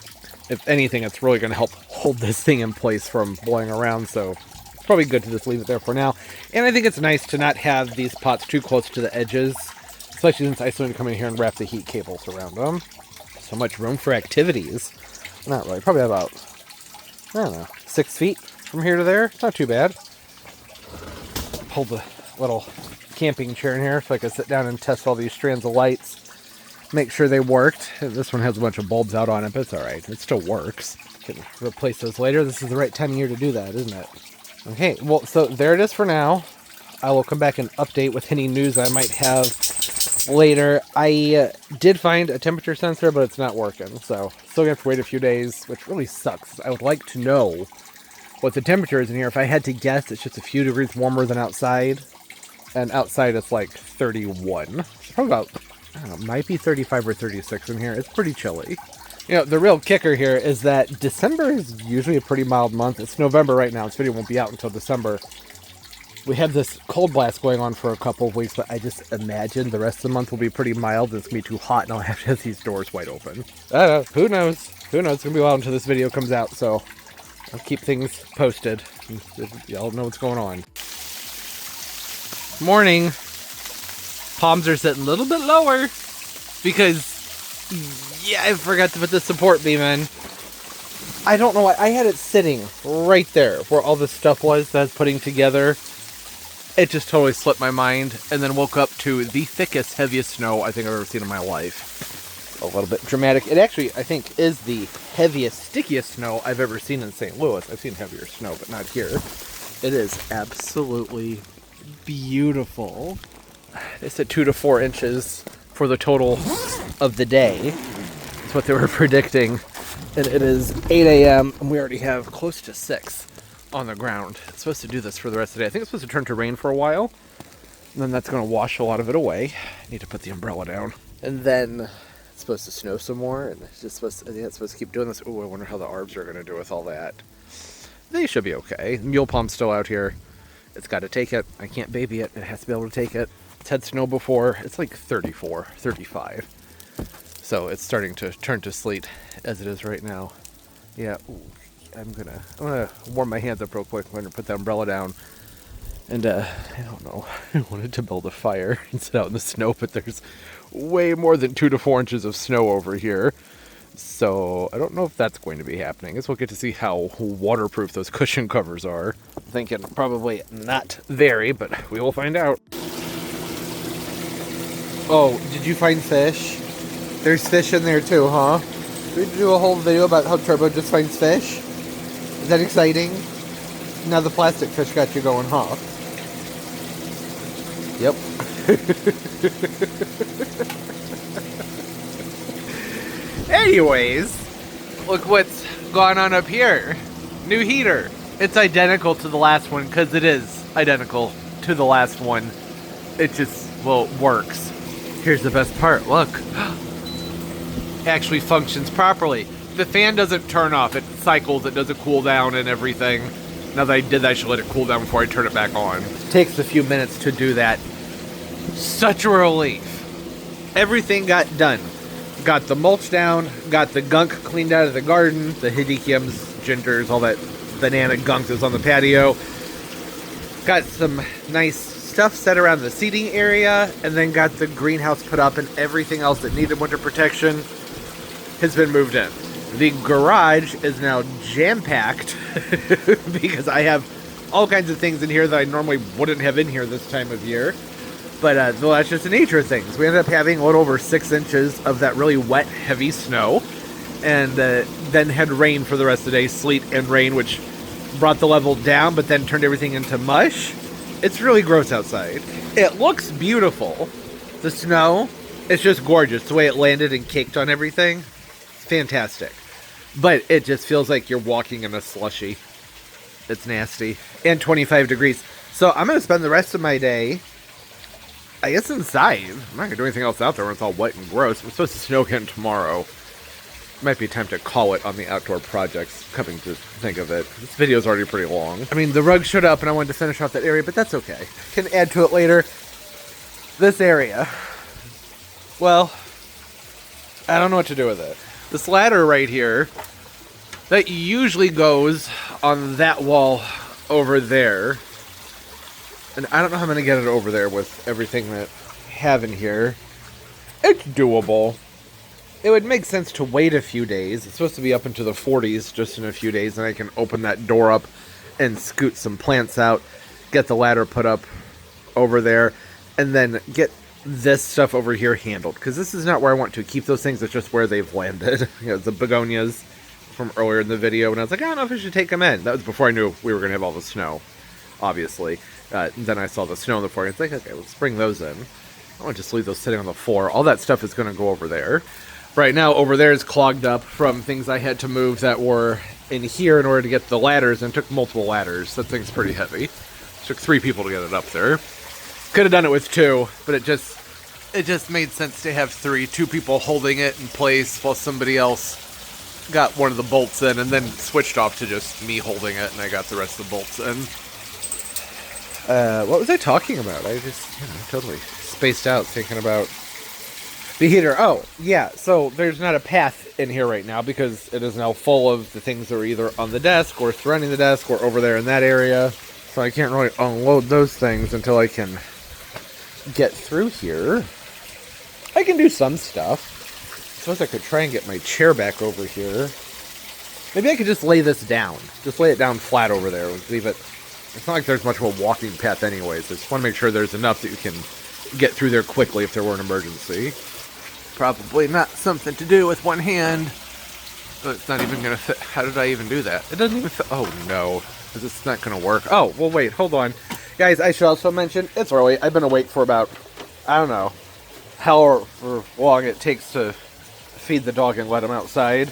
If anything, it's really going to help hold this thing in place from blowing around, so it's probably good to just leave it there for now. And I think it's nice to not have these pots too close to the edges, especially since I still need to come in here and wrap the heat cables around them. So much room for activities. Not really, probably about, I don't know, 6 feet from here to there. It's not too bad. Hold the little camping chair in here so I can sit down and test all these strands of lights. Make sure they worked. This one has a bunch of bulbs out on it, but it's alright. It still works. Can replace those later. This is the right time of year to do that, isn't it? Okay, well, so there it is for now. I will come back and update with any news I might have later. I did find a temperature sensor, but it's not working, so still gonna have to wait a few days, which really sucks. I would like to know what the temperature is in here. If I had to guess, it's just a few degrees warmer than outside, and outside it's like 31. It's probably about, I don't know, might be 35 or 36 in here. It's pretty chilly. You know, the real kicker here is that December is usually a pretty mild month. It's November right now. This video won't be out until December. We have this cold blast going on for a couple of weeks, but I just imagine the rest of the month will be pretty mild and it's going to be too hot and I'll have to have these doors wide open. Who knows? Who knows? It's going to be a while until this video comes out, so I'll keep things posted. Y'all know what's going on. Morning. Palms are sitting a little bit lower because, yeah, I forgot to put the support beam in. I don't know why. I had it sitting right there where all the stuff was that I was putting together. It just totally slipped my mind, and then woke up to the thickest, heaviest snow I think I've ever seen in my life. A little bit dramatic. It actually, I think, is the heaviest, stickiest snow I've ever seen in St. Louis. I've seen heavier snow, but not here. It is absolutely beautiful. They said 2 to 4 inches for the total of the day. That's what they were predicting. And it is 8 a.m. and we already have close to 6 on the ground. It's supposed to do this for the rest of the day. I think it's supposed to turn to rain for a while. And then that's going to wash a lot of it away. I need to put the umbrella down. And then it's supposed to snow some more. And it's just supposed to, I think it's supposed to keep doing this. Ooh, I wonder how the arbs are going to do with all that. They should be okay. Mule palm's still out here. It's got to take it. I can't baby it. It has to be able to take it. It's had snow before. It's like 34, 35. So it's starting to turn to sleet as it is right now. Yeah, ooh, I'm gonna warm my hands up real quick. I'm gonna put the umbrella down. And I don't know. I wanted to build a fire and sit out in the snow, but there's way more than 2 to 4 inches of snow over here. So I don't know if that's going to be happening. I guess we'll get to see how waterproof those cushion covers are. I'm thinking probably not very, but we will find out. Oh, did you find fish? There's fish in there too, huh? Did we do a whole video about how Turbo just finds fish? Is that exciting? Now the plastic fish got you going, huh? Yep. Anyways, look what's going on up here. New heater. It's identical to the last one because it is identical to the last one. It just, well, works. Here's the best part. Look. Actually functions properly. The fan doesn't turn off. It cycles. It does a cool down and everything. Now that I did that, I should let it cool down before I turn it back on. It takes a few minutes to do that. Such a relief. Everything got done. Got the mulch down. Got the gunk cleaned out of the garden. The hedichiums, gingers, all that banana gunk that's on the patio. Got some nice stuff set around the seating area. And then got the greenhouse put up, and everything else that needed winter protection has been moved in. The garage is now jam-packed because I have all kinds of things in here that I normally wouldn't have in here this time of year. But well, that's just the nature of things. We ended up having a little over 6 inches of that really wet, heavy snow. And then had rain for the rest of the day, sleet and rain, which brought the level down, but then turned everything into mush. It's really gross outside. It looks beautiful. The snow, it's just gorgeous. The way it landed and caked on everything, fantastic. But it just feels like you're walking in a slushy. It's nasty. And 25 degrees. So I'm going to spend the rest of my day, I guess, inside. I'm not going to do anything else out there when it's all wet and gross. It's supposed to snow again tomorrow. Might be time to call it on the outdoor projects, coming to think of it. This video is already pretty long. I mean, the rug showed up and I wanted to finish off that area, but that's okay. Can add to it later. This area, well, I don't know what to do with it. This ladder right here, that usually goes on that wall over there. And I don't know how I'm going to get it over there with everything that I have in here. It's doable. It would make sense to wait a few days. It's supposed to be up into the 40s just in a few days, and I can open that door up and scoot some plants out, get the ladder put up over there, and then get this stuff over here handled. Because this is not where I want to keep those things. It's just where they've landed. You know, the begonias from earlier in the video, and I was like, I don't know if I should take them in. That was before I knew we were going to have all the snow, obviously. Then I saw the snow in the floor, and it's like, okay, let's bring those in. I want to just leave those sitting on the floor. All that stuff is going to go over there. Right now, over there is clogged up from things I had to move that were in here in order to get the ladders, and it took multiple ladders. That thing's pretty heavy. It took 3 people to get it up there. Could have done it with 2, but it just made sense to have 3. 2 people holding it in place while somebody else got one of the bolts in, and then switched off to just me holding it, and I got the rest of the bolts in. What was I talking about? I just totally spaced out thinking about the heater. Oh, yeah, so there's not a path in here right now because it is now full of the things that are either on the desk or surrounding the desk or over there in that area. So I can't really unload those things until I can get through here. I can do some stuff. I suppose I could try and get my chair back over here. Maybe I could just lay this down. Just lay it down flat over there. Leave it. It's not like there's much of a walking path anyways. I just want to make sure there's enough that you can get through there quickly if there were an emergency. Probably not something to do with one hand. But it's not even going to fit. How did I even do that? It doesn't even fit. Oh, no. Is this not going to work? Oh, well, wait. Hold on. Guys, I should also mention, it's early. I've been awake for about, I don't know, however long it takes to feed the dog and let him outside.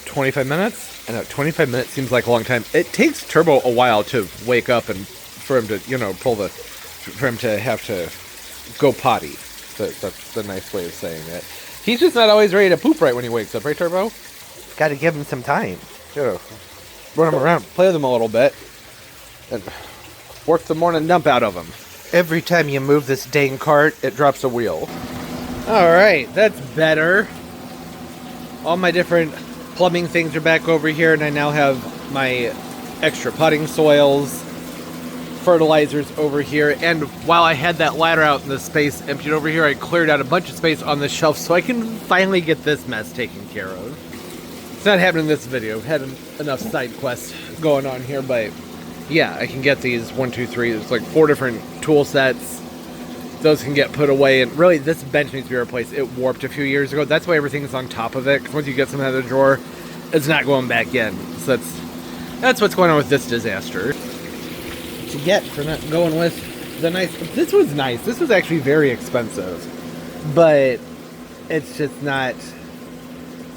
25 minutes? I know, 25 minutes seems like a long time. It takes Turbo a while to wake up and for him to, for him to have to go potty. That's the nice way of saying it. He's just not always ready to poop right when he wakes up, right, Turbo? Got to give him some time. Run him around, play with him a little bit, and work the morning dump out of him. Every time you move this dang cart, it drops a wheel. Alright, that's better. All my different plumbing things are back over here, and I now have my extra potting soils, fertilizers over here, and while I had that ladder out in the space emptied over here, I cleared out a bunch of space on the shelf so I can finally get this mess taken care of. It's not happening in this video. I've had enough side quests going on here, but yeah, I can get these 1, 2, 3. There's like 4 different tool sets. Those can get put away, and really this bench needs to be replaced. It warped a few years ago. That's why everything's on top of it, because once you get something out of the drawer, it's not going back in. So that's what's going on with this disaster. What you get for not going with the nice... This was nice. This was actually very expensive, but it's just not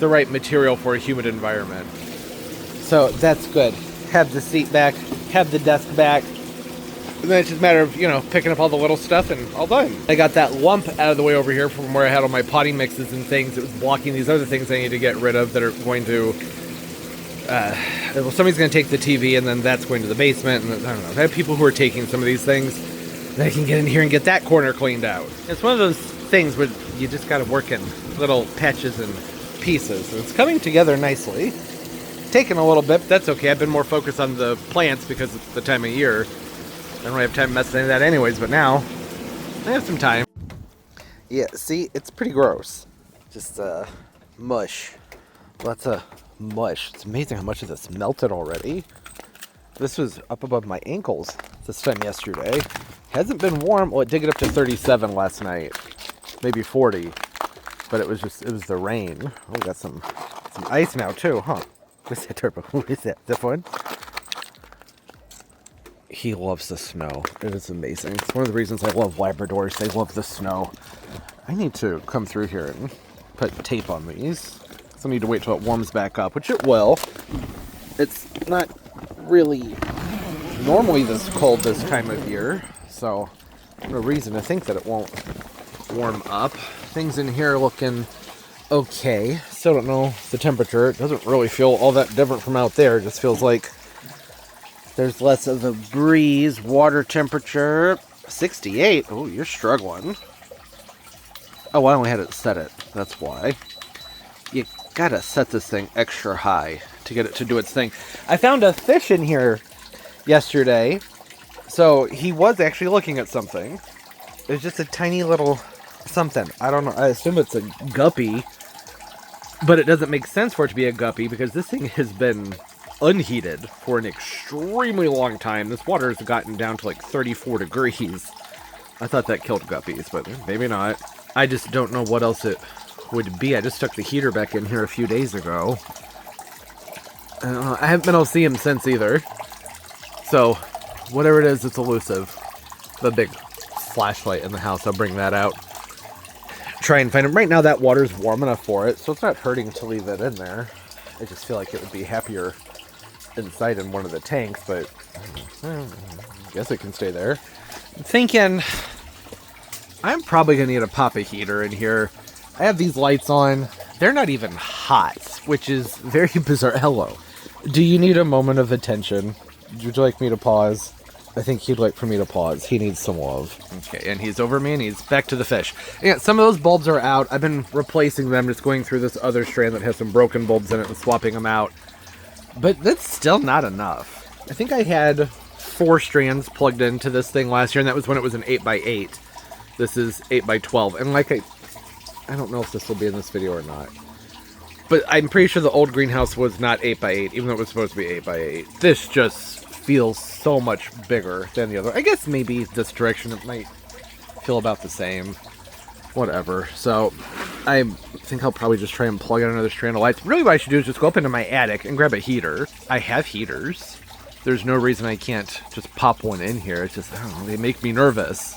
the right material for a humid environment. So that's good. Have the seat back, have the desk back. And then it's just a matter of, picking up all the little stuff and all done. I got that lump out of the way over here from where I had all my potting mixes and things. It was blocking these other things I need to get rid of that are going to... somebody's going to take the TV, and then that's going to the basement. And I don't know. I have people who are taking some of these things. And I can get in here and get that corner cleaned out. It's one of those things where you just got to work in little patches and pieces. And it's coming together nicely. Taking a little bit, but that's okay. I've been more focused on the plants because it's the time of year. I don't really have time to mess with any of that anyways, but now I have some time. Yeah, see, it's pretty gross. Just mush. Lots of mush. It's amazing how much of this melted already. This was up above my ankles this time yesterday. Hasn't been warm. Well, it did get up to 37 last night. Maybe 40. But it was the rain. Oh, we got some ice now too, huh? What's that, Turbo? What is that? This one? he loves the snow. It is amazing. It's one of the reasons I love Labradors. They love the snow. I need to come through here and put tape on these. So I need to wait till it warms back up, which it will. It's not really normally this cold this time of year, so no reason to think that it won't warm up. Things in here are looking okay. Still don't know the temperature. It doesn't really feel all that different from out there. It just feels like there's less of a breeze. Water temperature 68. Oh, you're struggling. Oh, I only had it set it. That's why. You gotta set this thing extra high to get it to do its thing. I found a fish in here yesterday. So he was actually looking at something. It's just a tiny little something. I don't know. I assume it's a guppy. But it doesn't make sense for it to be a guppy because this thing has been unheated for an extremely long time. This water has gotten down to like 34 degrees. I thought that killed guppies, but maybe not. I just don't know what else it would be. I just stuck the heater back in here a few days ago. I haven't been able to see him since either. So, whatever it is, it's elusive. The big flashlight in the house, I'll bring that out. Try and find him. Right now that water's warm enough for it, so it's not hurting to leave it in there. I just feel like it would be happier inside in one of the tanks, but I guess it can stay there. I'm thinking I'm probably going to need to pop a heater in here. I have these lights on. They're not even hot, which is very bizarre. Hello. Do you need a moment of attention? Would you like me to pause? I think he'd like for me to pause. He needs some love. Okay, and he's over me, and he's back to the fish. Yeah, some of those bulbs are out. I've been replacing them, just going through this other strand that has some broken bulbs in it and swapping them out. But that's still not enough. I think I had 4 strands plugged into this thing last year, and that was when it was an 8x8. This is 8x12. And like I don't know if this will be in this video or not. But I'm pretty sure the old greenhouse was not 8x8, even though it was supposed to be 8x8. This just feels so much bigger than the other. I guess maybe this direction it might feel about the same. Whatever. So I think I'll probably just try and plug in another strand of lights. Really what I should do is just go up into my attic and grab a heater. I have heaters. There's no reason I can't just pop one in here. It's just, I don't know, they make me nervous.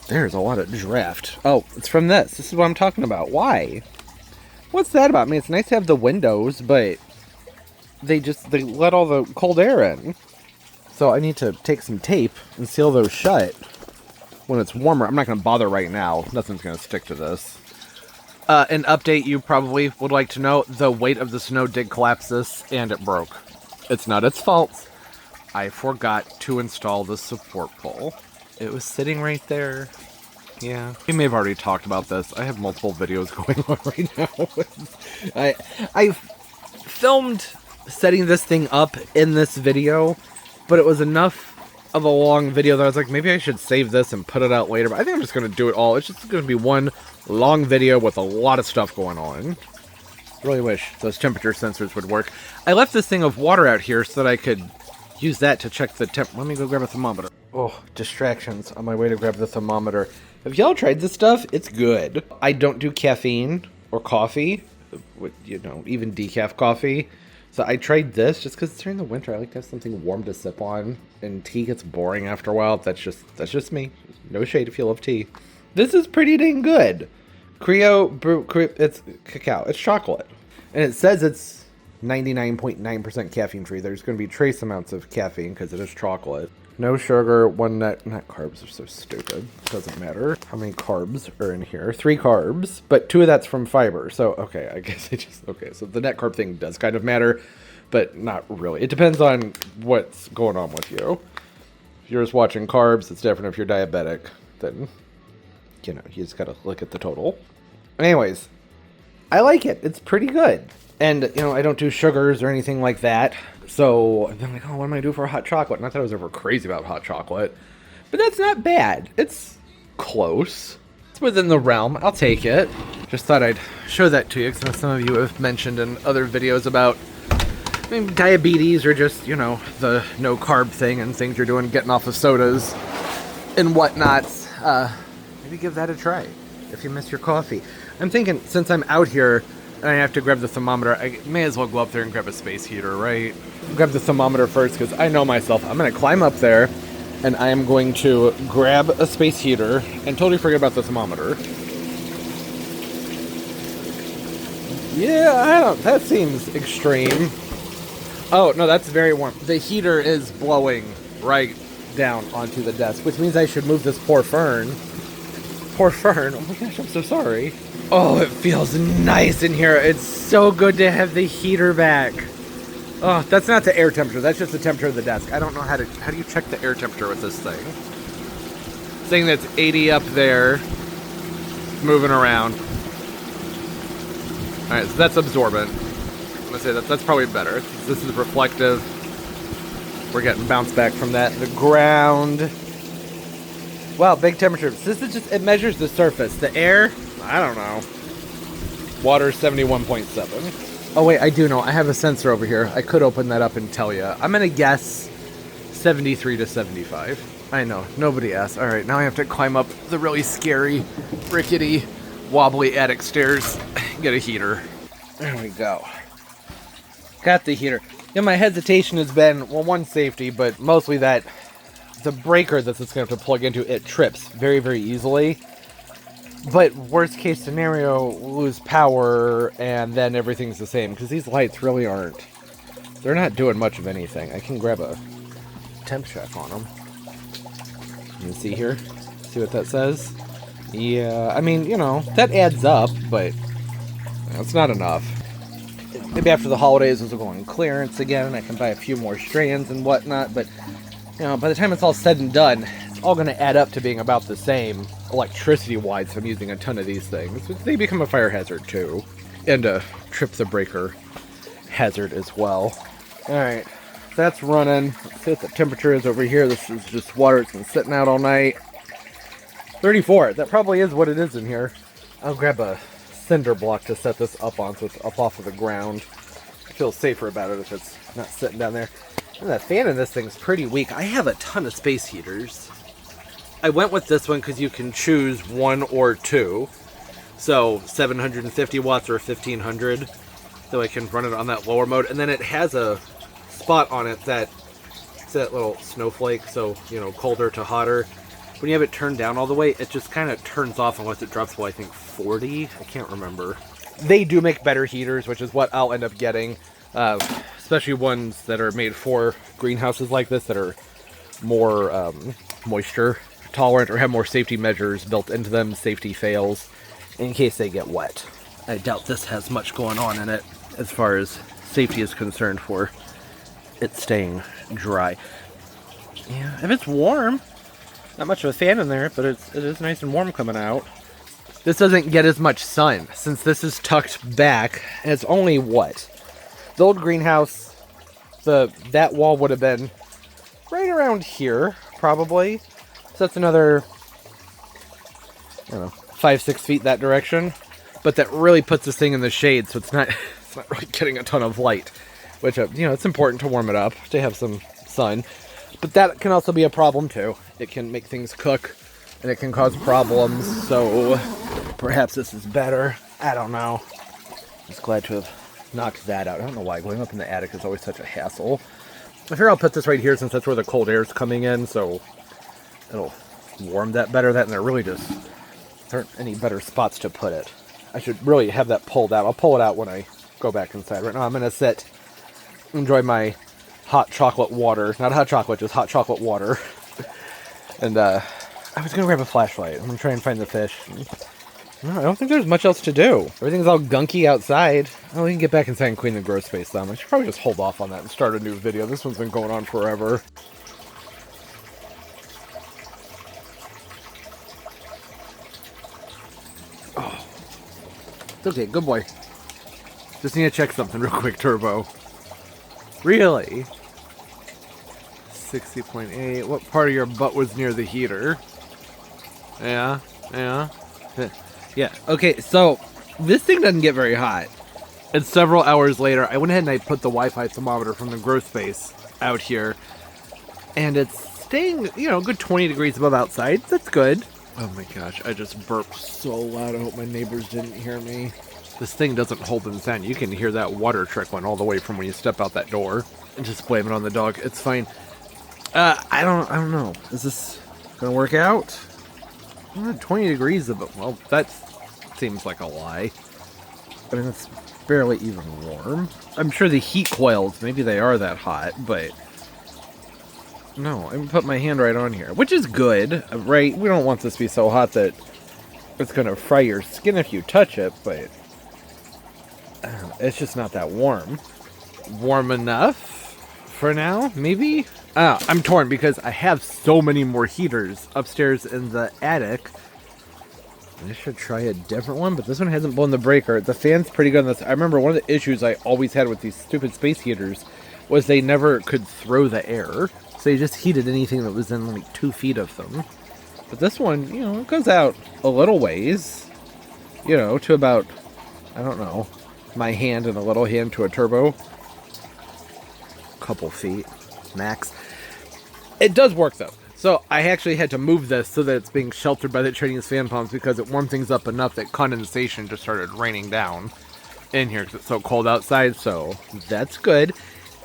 There's a lot of draft. Oh, it's from this. This is what I'm talking about. Why? What's that about? I mean, it's nice to have the windows, but they let all the cold air in. So I need to take some tape and seal those shut when it's warmer. I'm not going to bother right now. Nothing's going to stick to this. An update you probably would like to know. The weight of the snow did collapse this, and it broke. It's not its fault. I forgot to install the support pole. It was sitting right there. Yeah. We may have already talked about this. I have multiple videos going on right now. I filmed setting this thing up in this video, but it was enough of a long video that I was like, maybe I should save this and put it out later. But I think I'm just going to do it all. It's just going to be one long video with a lot of stuff going on. Really wish those temperature sensors would work. I left this thing of water out here so that I could use that to check the temp. Let me go grab a thermometer. Oh, distractions on my way to grab the thermometer. Have y'all tried this stuff? It's good. I don't do caffeine or coffee, even decaf coffee. So I tried this just because during the winter I like to have something warm to sip on, and tea gets boring after a while. That's just me. No shade if you love tea. This is pretty dang good. It's cacao. It's chocolate, and it says it's 99.9% caffeine free. There's going to be trace amounts of caffeine because it is chocolate. No sugar, not carbs are so stupid. Doesn't matter how many carbs are in here. 3 carbs, but 2 of that's from fiber. So, okay, I guess so the net carb thing does kind of matter, but not really. It depends on what's going on with you. If you're just watching carbs, it's different. If you're diabetic, then, you just gotta look at the total. Anyways, I like it. It's pretty good. And, I don't do sugars or anything like that. So I've been like, what am I going to do for a hot chocolate? Not that I was ever crazy about hot chocolate. But that's not bad. It's close. It's within the realm. I'll take it. Just thought I'd show that to you, because some of you have mentioned in other videos about diabetes or just, the no carb thing and things you're doing, getting off of sodas and whatnot. Maybe give that a try if you miss your coffee. I'm thinking, since I'm out here and I have to grab the thermometer, I may as well go up there and grab a space heater, right? Grab the thermometer first, because I know myself. I'm going to climb up there. And I am going to grab a space heater and totally forget about the thermometer. Yeah, that seems extreme. Oh, no, that's very warm. The heater is blowing right down onto the desk, which means I should move this poor fern. Poor fern. Oh my gosh, I'm so sorry. Oh, it feels nice in here. It's so good to have the heater back. Oh, that's not the air temperature. That's just the temperature of the desk. I don't know how do you check the air temperature with this thing? Saying that's 80 up there, moving around. All right, so that's absorbent. I'm gonna say that's probably better. This is reflective. We're getting bounced back from that. The ground. Wow, big temperature. So this is just, it measures the surface. The air, I don't know. Water 71.7. Oh wait, I do know. I have a sensor over here. I could open that up and tell you. I'm gonna guess 73 to 75. I know, nobody asked. All right, now I have to climb up the really scary, rickety, wobbly attic stairs. Get a heater. There we go. Got the heater. Yeah, my hesitation has been, well, one, safety, but mostly that the breaker that it's going to have to plug into, it trips very, very easily. But worst case scenario, lose power, and then everything's the same. Because these lights really aren't, they're not doing much of anything. I can grab a temp check on them. You can see here, see what that says? Yeah, I mean, you know, that adds up, but it's not enough. Maybe after the holidays, this will go on clearance again, and I can buy a few more strands and whatnot, but, you know, by the time it's all said and done, it's all going to add up to being about the same electricity-wise if I'm using a ton of these things. They become a fire hazard, too, and a trip the breaker hazard as well. Alright, that's running. Let's see what the temperature is over here. This is just water that's been sitting out all night. 34. That probably is what it is in here. I'll grab a cinder block to set this up on so it's up off of the ground. I feel safer about it if it's not sitting down there. And the fan in this thing's pretty weak. I have a ton of space heaters. I went with this one because you can choose one or two. So 750 watts or 1500. So I can run it on that lower mode. And then it has a spot on it that it's that little snowflake, so, you know, colder to hotter. When you have it turned down all the way, it just kind of turns off unless it drops below, I think, 40. I can't remember. They do make better heaters, which is what I'll end up getting. Especially ones that are made for greenhouses like this that are more moisture tolerant or have more safety measures built into them, safety fails, in case they get wet. I doubt this has much going on in it as far as safety is concerned for it staying dry. Yeah, if it's warm, not much of a fan in there, but it is nice and warm coming out. This doesn't get as much sun since this is tucked back, and it's only what? The old greenhouse, that wall would have been right around here, probably. So that's another, I don't know, 5-6 feet that direction. But that really puts this thing in the shade, so it's not really getting a ton of light. Which, you know, it's important to warm it up, to have some sun. But that can also be a problem too. It can make things cook, and it can cause problems, so perhaps this is better. I don't know. Just glad to have knocked that out. I don't know why going up in the attic is always such a hassle. I figure I'll put this right here since that's where the cold air is coming in, so it'll warm that better. That, and there really just aren't any better spots to put it. I should really have that pulled out. I'll pull it out when I go back inside. Right now I'm going to sit, enjoy my hot chocolate water. Not hot chocolate, just hot chocolate water. And I was going to grab a flashlight. I'm going to try and find the fish. No, I don't think there's much else to do. Everything's all gunky outside. Oh, we can get back inside and clean the grow space some. I should probably just hold off on that and start a new video. This one's been going on forever. Oh. It's okay, good boy. Just need to check something real quick, Turbo. Really? 60.8. What part of your butt was near the heater? Yeah. Yeah, okay, so this thing doesn't get very hot. And several hours later, I went ahead and I put the Wi-Fi thermometer from the grow space out here. And it's staying, you know, a good 20 degrees above outside. That's good. Oh my gosh, I just burped so loud. I hope my neighbors didn't hear me. This thing doesn't hold in sound. You can hear that water trickling all the way from when you step out that door. And just blame it on the dog. It's fine. I don't know. Is this gonna work out? 20 degrees of it. Well, that seems like a lie. I mean, it's barely even warm. I'm sure the heat coils, maybe they are that hot, but no, I'm put my hand right on here, which is good, right? We don't want this to be so hot that it's gonna fry your skin if you touch it, but it's just not that warm. Warm enough for now, maybe? I'm torn because I have so many more heaters upstairs in the attic. I should try a different one, but this one hasn't blown the breaker. The fan's pretty good on this. I remember one of the issues I always had with these stupid space heaters was they never could throw the air. So you just heated anything that was in like 2 feet of them. But this one, you know, it goes out a little ways. You know, to about, I don't know, my hand and a little hand to a turbo. Couple feet, max. It does work though. So I actually had to move this so that it's being sheltered by the Chinese fan pumps because it warmed things up enough that condensation just started raining down in here because it's so cold outside. So that's good.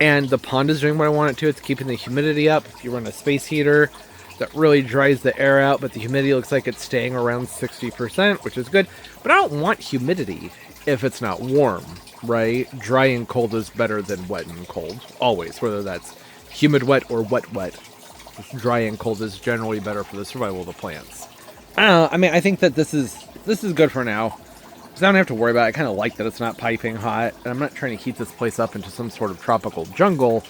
And the pond is doing what I want it to. It's keeping the humidity up. If you run a space heater, that really dries the air out, but the humidity looks like it's staying around 60%, which is good. But I don't want humidity if it's not warm, right? Dry and cold is better than wet and cold, always, whether that's humid wet or wet wet. Dry and cold is generally better for the survival of the plants. I don't know. I mean, I think that this is good for now. Because I don't have to worry about it. I kind of like that it's not piping hot. And I'm not trying to heat this place up into some sort of tropical jungle.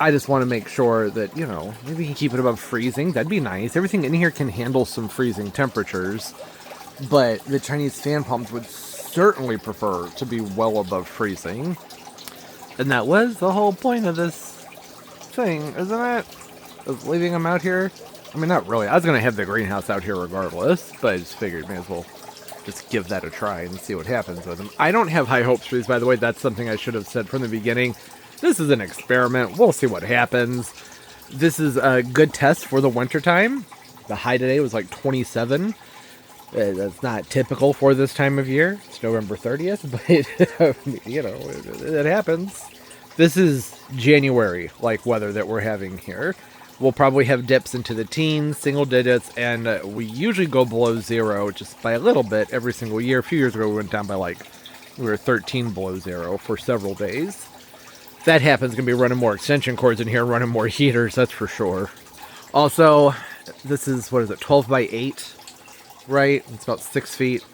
I just want to make sure that, you know, maybe we can keep it above freezing. That'd be nice. Everything in here can handle some freezing temperatures. But the Chinese fan pumps would certainly prefer to be well above freezing. And that was the whole point of this thing, isn't it? Of leaving them out here. I mean, not really. I was going to have the greenhouse out here regardless, but I just figured may as well just give that a try and see what happens with them. I don't have high hopes for these, by the way. That's something I should have said from the beginning. This is an experiment. We'll see what happens. This is a good test for the wintertime. The high today was like 27. That's not typical for this time of year. It's November 30th, but, you know, it happens. This is January-like weather that we're having here. We'll probably have dips into the teens, single digits, and we usually go below 0 just by a little bit every single year. A few years ago, we went down by we were 13 below 0 for several days. If that happens, going to be running more extension cords in here, running more heaters, that's for sure. Also, this is, 12 by 8, right? It's about 6 feet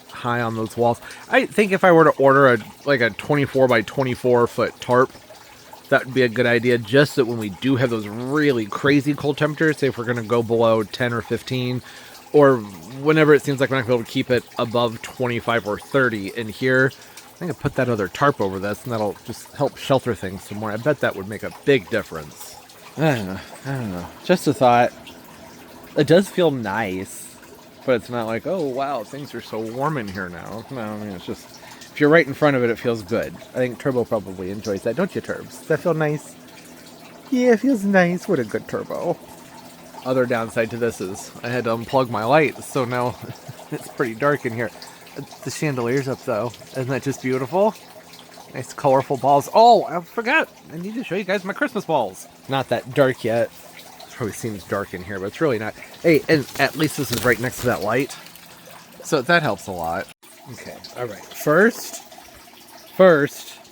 high on those walls. I think if I were to order a 24 by 24 foot tarp, that would be a good idea, just that when we do have those really crazy cold temperatures, say if we're going to go below 10 or 15, or whenever it seems like we're not going to be able to keep it above 25 or 30 in here, I think I put that other tarp over this, and that'll just help shelter things some more. I bet that would make a big difference. I don't know. Just a thought. It does feel nice, but it's not like, oh, wow, things are so warm in here now. No, I mean, it's just, if you're right in front of it, it feels good. I think Turbo probably enjoys that, don't you, Turbs? Does that feel nice? Yeah, it feels nice. What a good Turbo. Other downside to this is I had to unplug my light, so now it's pretty dark in here. The chandelier's up, though. Isn't that just beautiful? Nice, colorful balls. Oh, I forgot. I need to show you guys my Christmas balls. Not that dark yet. It probably seems dark in here, but it's really not. Hey, and at least this is right next to that light. So that helps a lot. Okay, all right. First,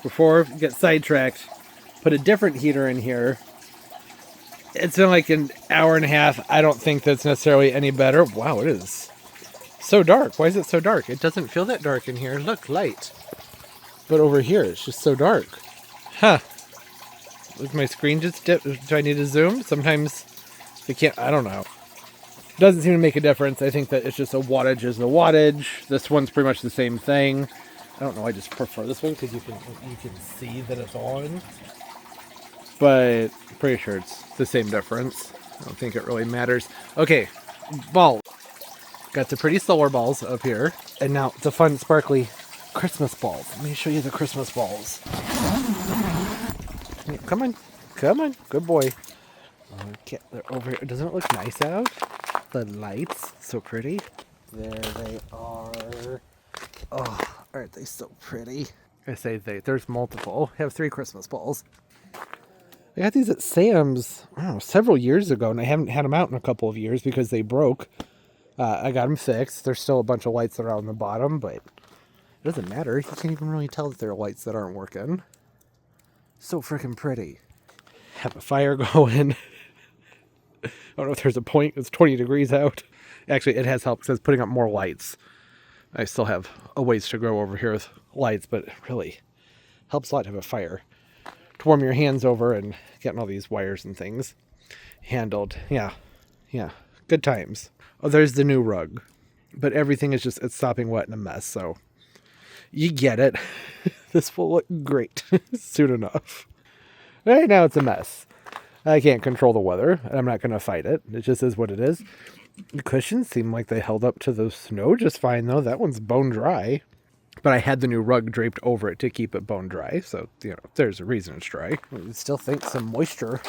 before we get sidetracked, put a different heater in here. It's been like an hour and a half. I don't think that's necessarily any better. Wow, it is so dark. Why is it so dark? It doesn't feel that dark in here. Look, light. But over here, it's just so dark. Huh. Was my screen just dip? Do I need to zoom? Sometimes I can't. I don't know. Doesn't seem to make a difference. I think that it's just a wattage is the wattage. This one's pretty much the same thing. I don't know. I just prefer this one because you can see that it's on. But I'm pretty sure it's the same difference. I don't think it really matters. Okay, balls. Got the pretty solar balls up here. And now the fun, sparkly Christmas balls. Let me show you the Christmas balls. Come on. Come on. Good boy. Okay, they're over here. Doesn't it look nice out? The lights. So pretty. There they are. Oh, aren't they so pretty? I say they. There's multiple. I have 3 Christmas balls. I got these at Sam's, I don't know, several years ago, and I haven't had them out in a couple of years because they broke. I got them fixed. There's still a bunch of lights that are on the bottom, but it doesn't matter. You can't even really tell that there are lights that aren't working. So freaking pretty. Have a fire going. I don't know if there's a point. It's 20 degrees out. Actually, it has helped because it's putting up more lights. I still have a ways to go over here with lights, but it really helps a lot to have a fire. To warm your hands over and getting all these wires and things handled. Yeah. Good times. Oh, there's the new rug. But everything is just, it's sopping wet and a mess, so you get it. This will look great soon enough. Right now it's a mess. I can't control the weather, and I'm not going to fight it. It just is what it is. The cushions seem like they held up to the snow just fine, though. That one's bone dry. But I had the new rug draped over it to keep it bone dry, so, you know, there's a reason it's dry. I still think some moisture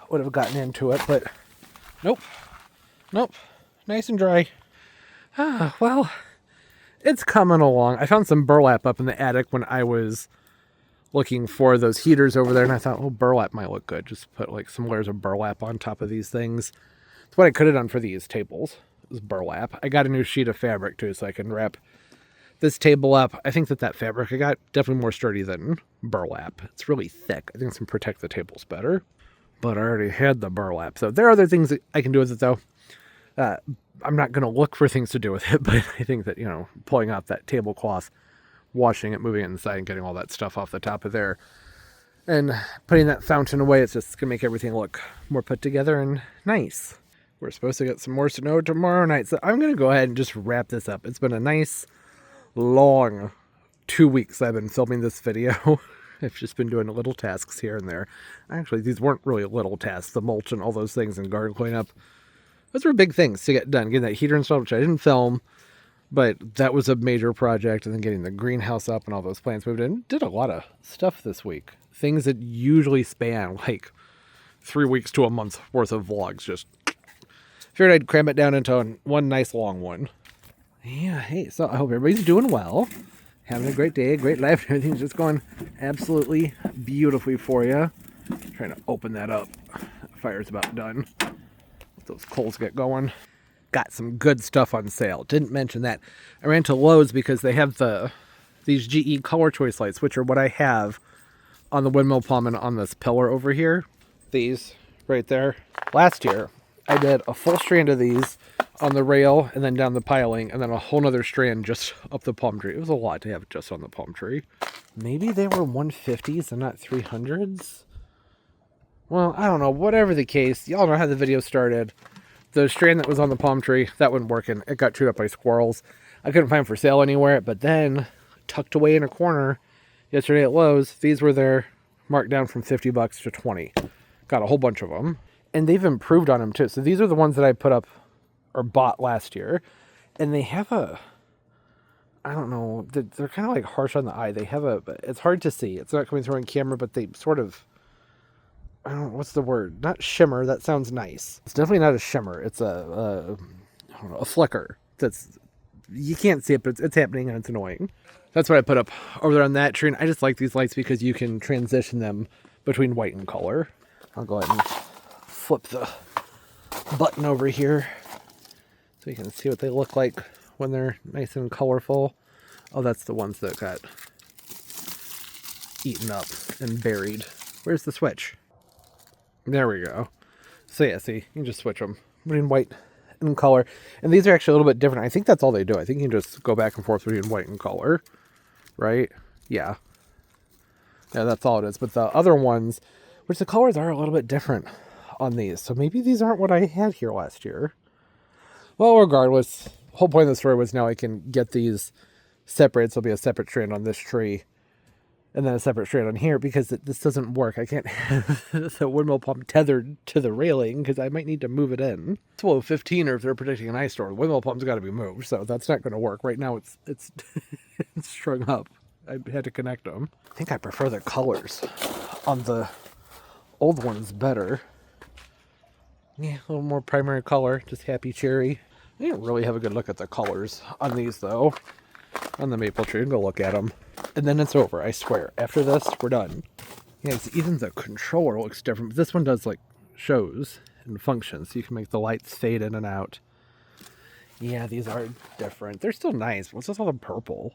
would have gotten into it, but nope. Nice and dry. Well, it's coming along. I found some burlap up in the attic when I was looking for those heaters over there, and I thought, oh, burlap might look good. Just put like some layers of burlap on top of these things. That's what I could have done for these tables, is burlap. I got a new sheet of fabric too, so I can wrap this table up. I think that fabric I got definitely more sturdy than burlap. It's really thick. I think it's going to protect the tables better. But I already had the burlap. So there are other things that I can do with it, though. I'm not going to look for things to do with it, but I think that, you know, pulling out that tablecloth, washing it, moving it inside, and getting all that stuff off the top of there, and putting that fountain away, it's just going to make everything look more put together and nice. We're supposed to get some more snow tomorrow night, so I'm going to go ahead and just wrap this up. It's been a nice, long 2 weeks I've been filming this video. I've just been doing little tasks here and there. Actually, these weren't really little tasks. The mulch and all those things and garden cleanup. Those were big things to get done. Getting that heater installed, which I didn't film, but that was a major project. And then getting the greenhouse up and all those plants moved in. Did a lot of stuff this week. Things that usually span like 3 weeks to a month worth of vlogs. Just figured I'd cram it down into one nice long one. Yeah, hey, so I hope everybody's doing well. Having a great day, a great life. Everything's just going absolutely beautifully for you. Trying to open that up. The fire's about done. Let those coals get going. Got some good stuff on sale. Didn't mention that. I ran to Lowe's because they have these GE color choice lights, which are what I have on the windmill palm and on this pillar over here. These right there. Last year, I did a full strand of these on the rail and then down the piling, and then a whole nother strand just up the palm tree. It was a lot to have just on the palm tree. Maybe they were 150s and not 300s. Well, I don't know. Whatever the case, y'all know how the video started. The strand that was on the palm tree, that wasn't working. It got chewed up by squirrels. I couldn't find them for sale anywhere, but then tucked away in a corner yesterday at Lowe's, these were there, marked down from 50 bucks to 20. Got a whole bunch of them. And they've improved on them too. So these are the ones that I put up or bought last year. And they have I don't know, they're kind of like harsh on the eye. They have it's hard to see. It's not coming through on camera, but they sort of, I don't know, what's the word? Not shimmer. That sounds nice. It's definitely not a shimmer. It's I don't know, a flicker. You can't see it, but it's happening and it's annoying. That's what I put up over there on that tree. And I just like these lights because you can transition them between white and color. I'll go ahead and flip the button over here so you can see what they look like when they're nice and colorful. Oh, that's the ones that got eaten up and buried. Where's the switch? There we go. So yeah, see, you can just switch them between white and color. And these are actually a little bit different. I think that's all they do. I think you can just go back and forth between white and color. Right? Yeah. Yeah, that's all it is. But the other ones, which the colors are a little bit different on these. So maybe these aren't what I had here last year. Well, regardless, the whole point of the story was now I can get these separated. So there'll be a separate strand on this tree and then a separate strand on here because this doesn't work. I can't have the windmill palm tethered to the railing because I might need to move it in. It's below 15 or if they're predicting an ice storm, the windmill palm's got to be moved. So that's not going to work. Right now it's it's strung up. I had to connect them. I think I prefer the colors on the old ones better. Yeah, a little more primary color, just happy cherry. I didn't really have a good look at the colors on these though. On the maple tree, and go look at them. And then it's over, I swear. After this, we're done. Yeah, even the controller looks different. But this one does like shows and functions, so you can make the lights fade in and out. Yeah, these are different. They're still nice. What's this all the purple?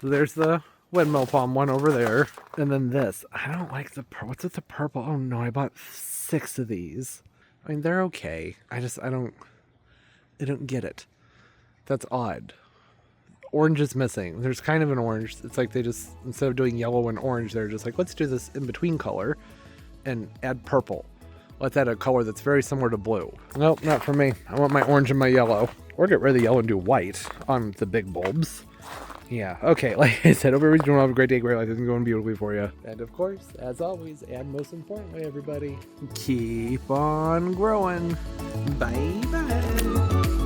So there's the windmill palm one over there, and then this. I don't like the what's with the purple? Oh no, I bought 6 of these. I mean, they're okay. I don't get it. That's odd. Orange is missing. There's kind of an orange. It's like they just, instead of doing yellow and orange, they're just like, let's do this in between color and add purple. Let's add a color that's very similar to blue. Nope, not for me. I want my orange and my yellow. Or get rid of the yellow and do white on the big bulbs. Yeah, okay, like I said, hope everybody's doing have a great day, great life. It's going beautifully for you. And of course, as always, and most importantly, everybody, keep on growing. Bye-bye.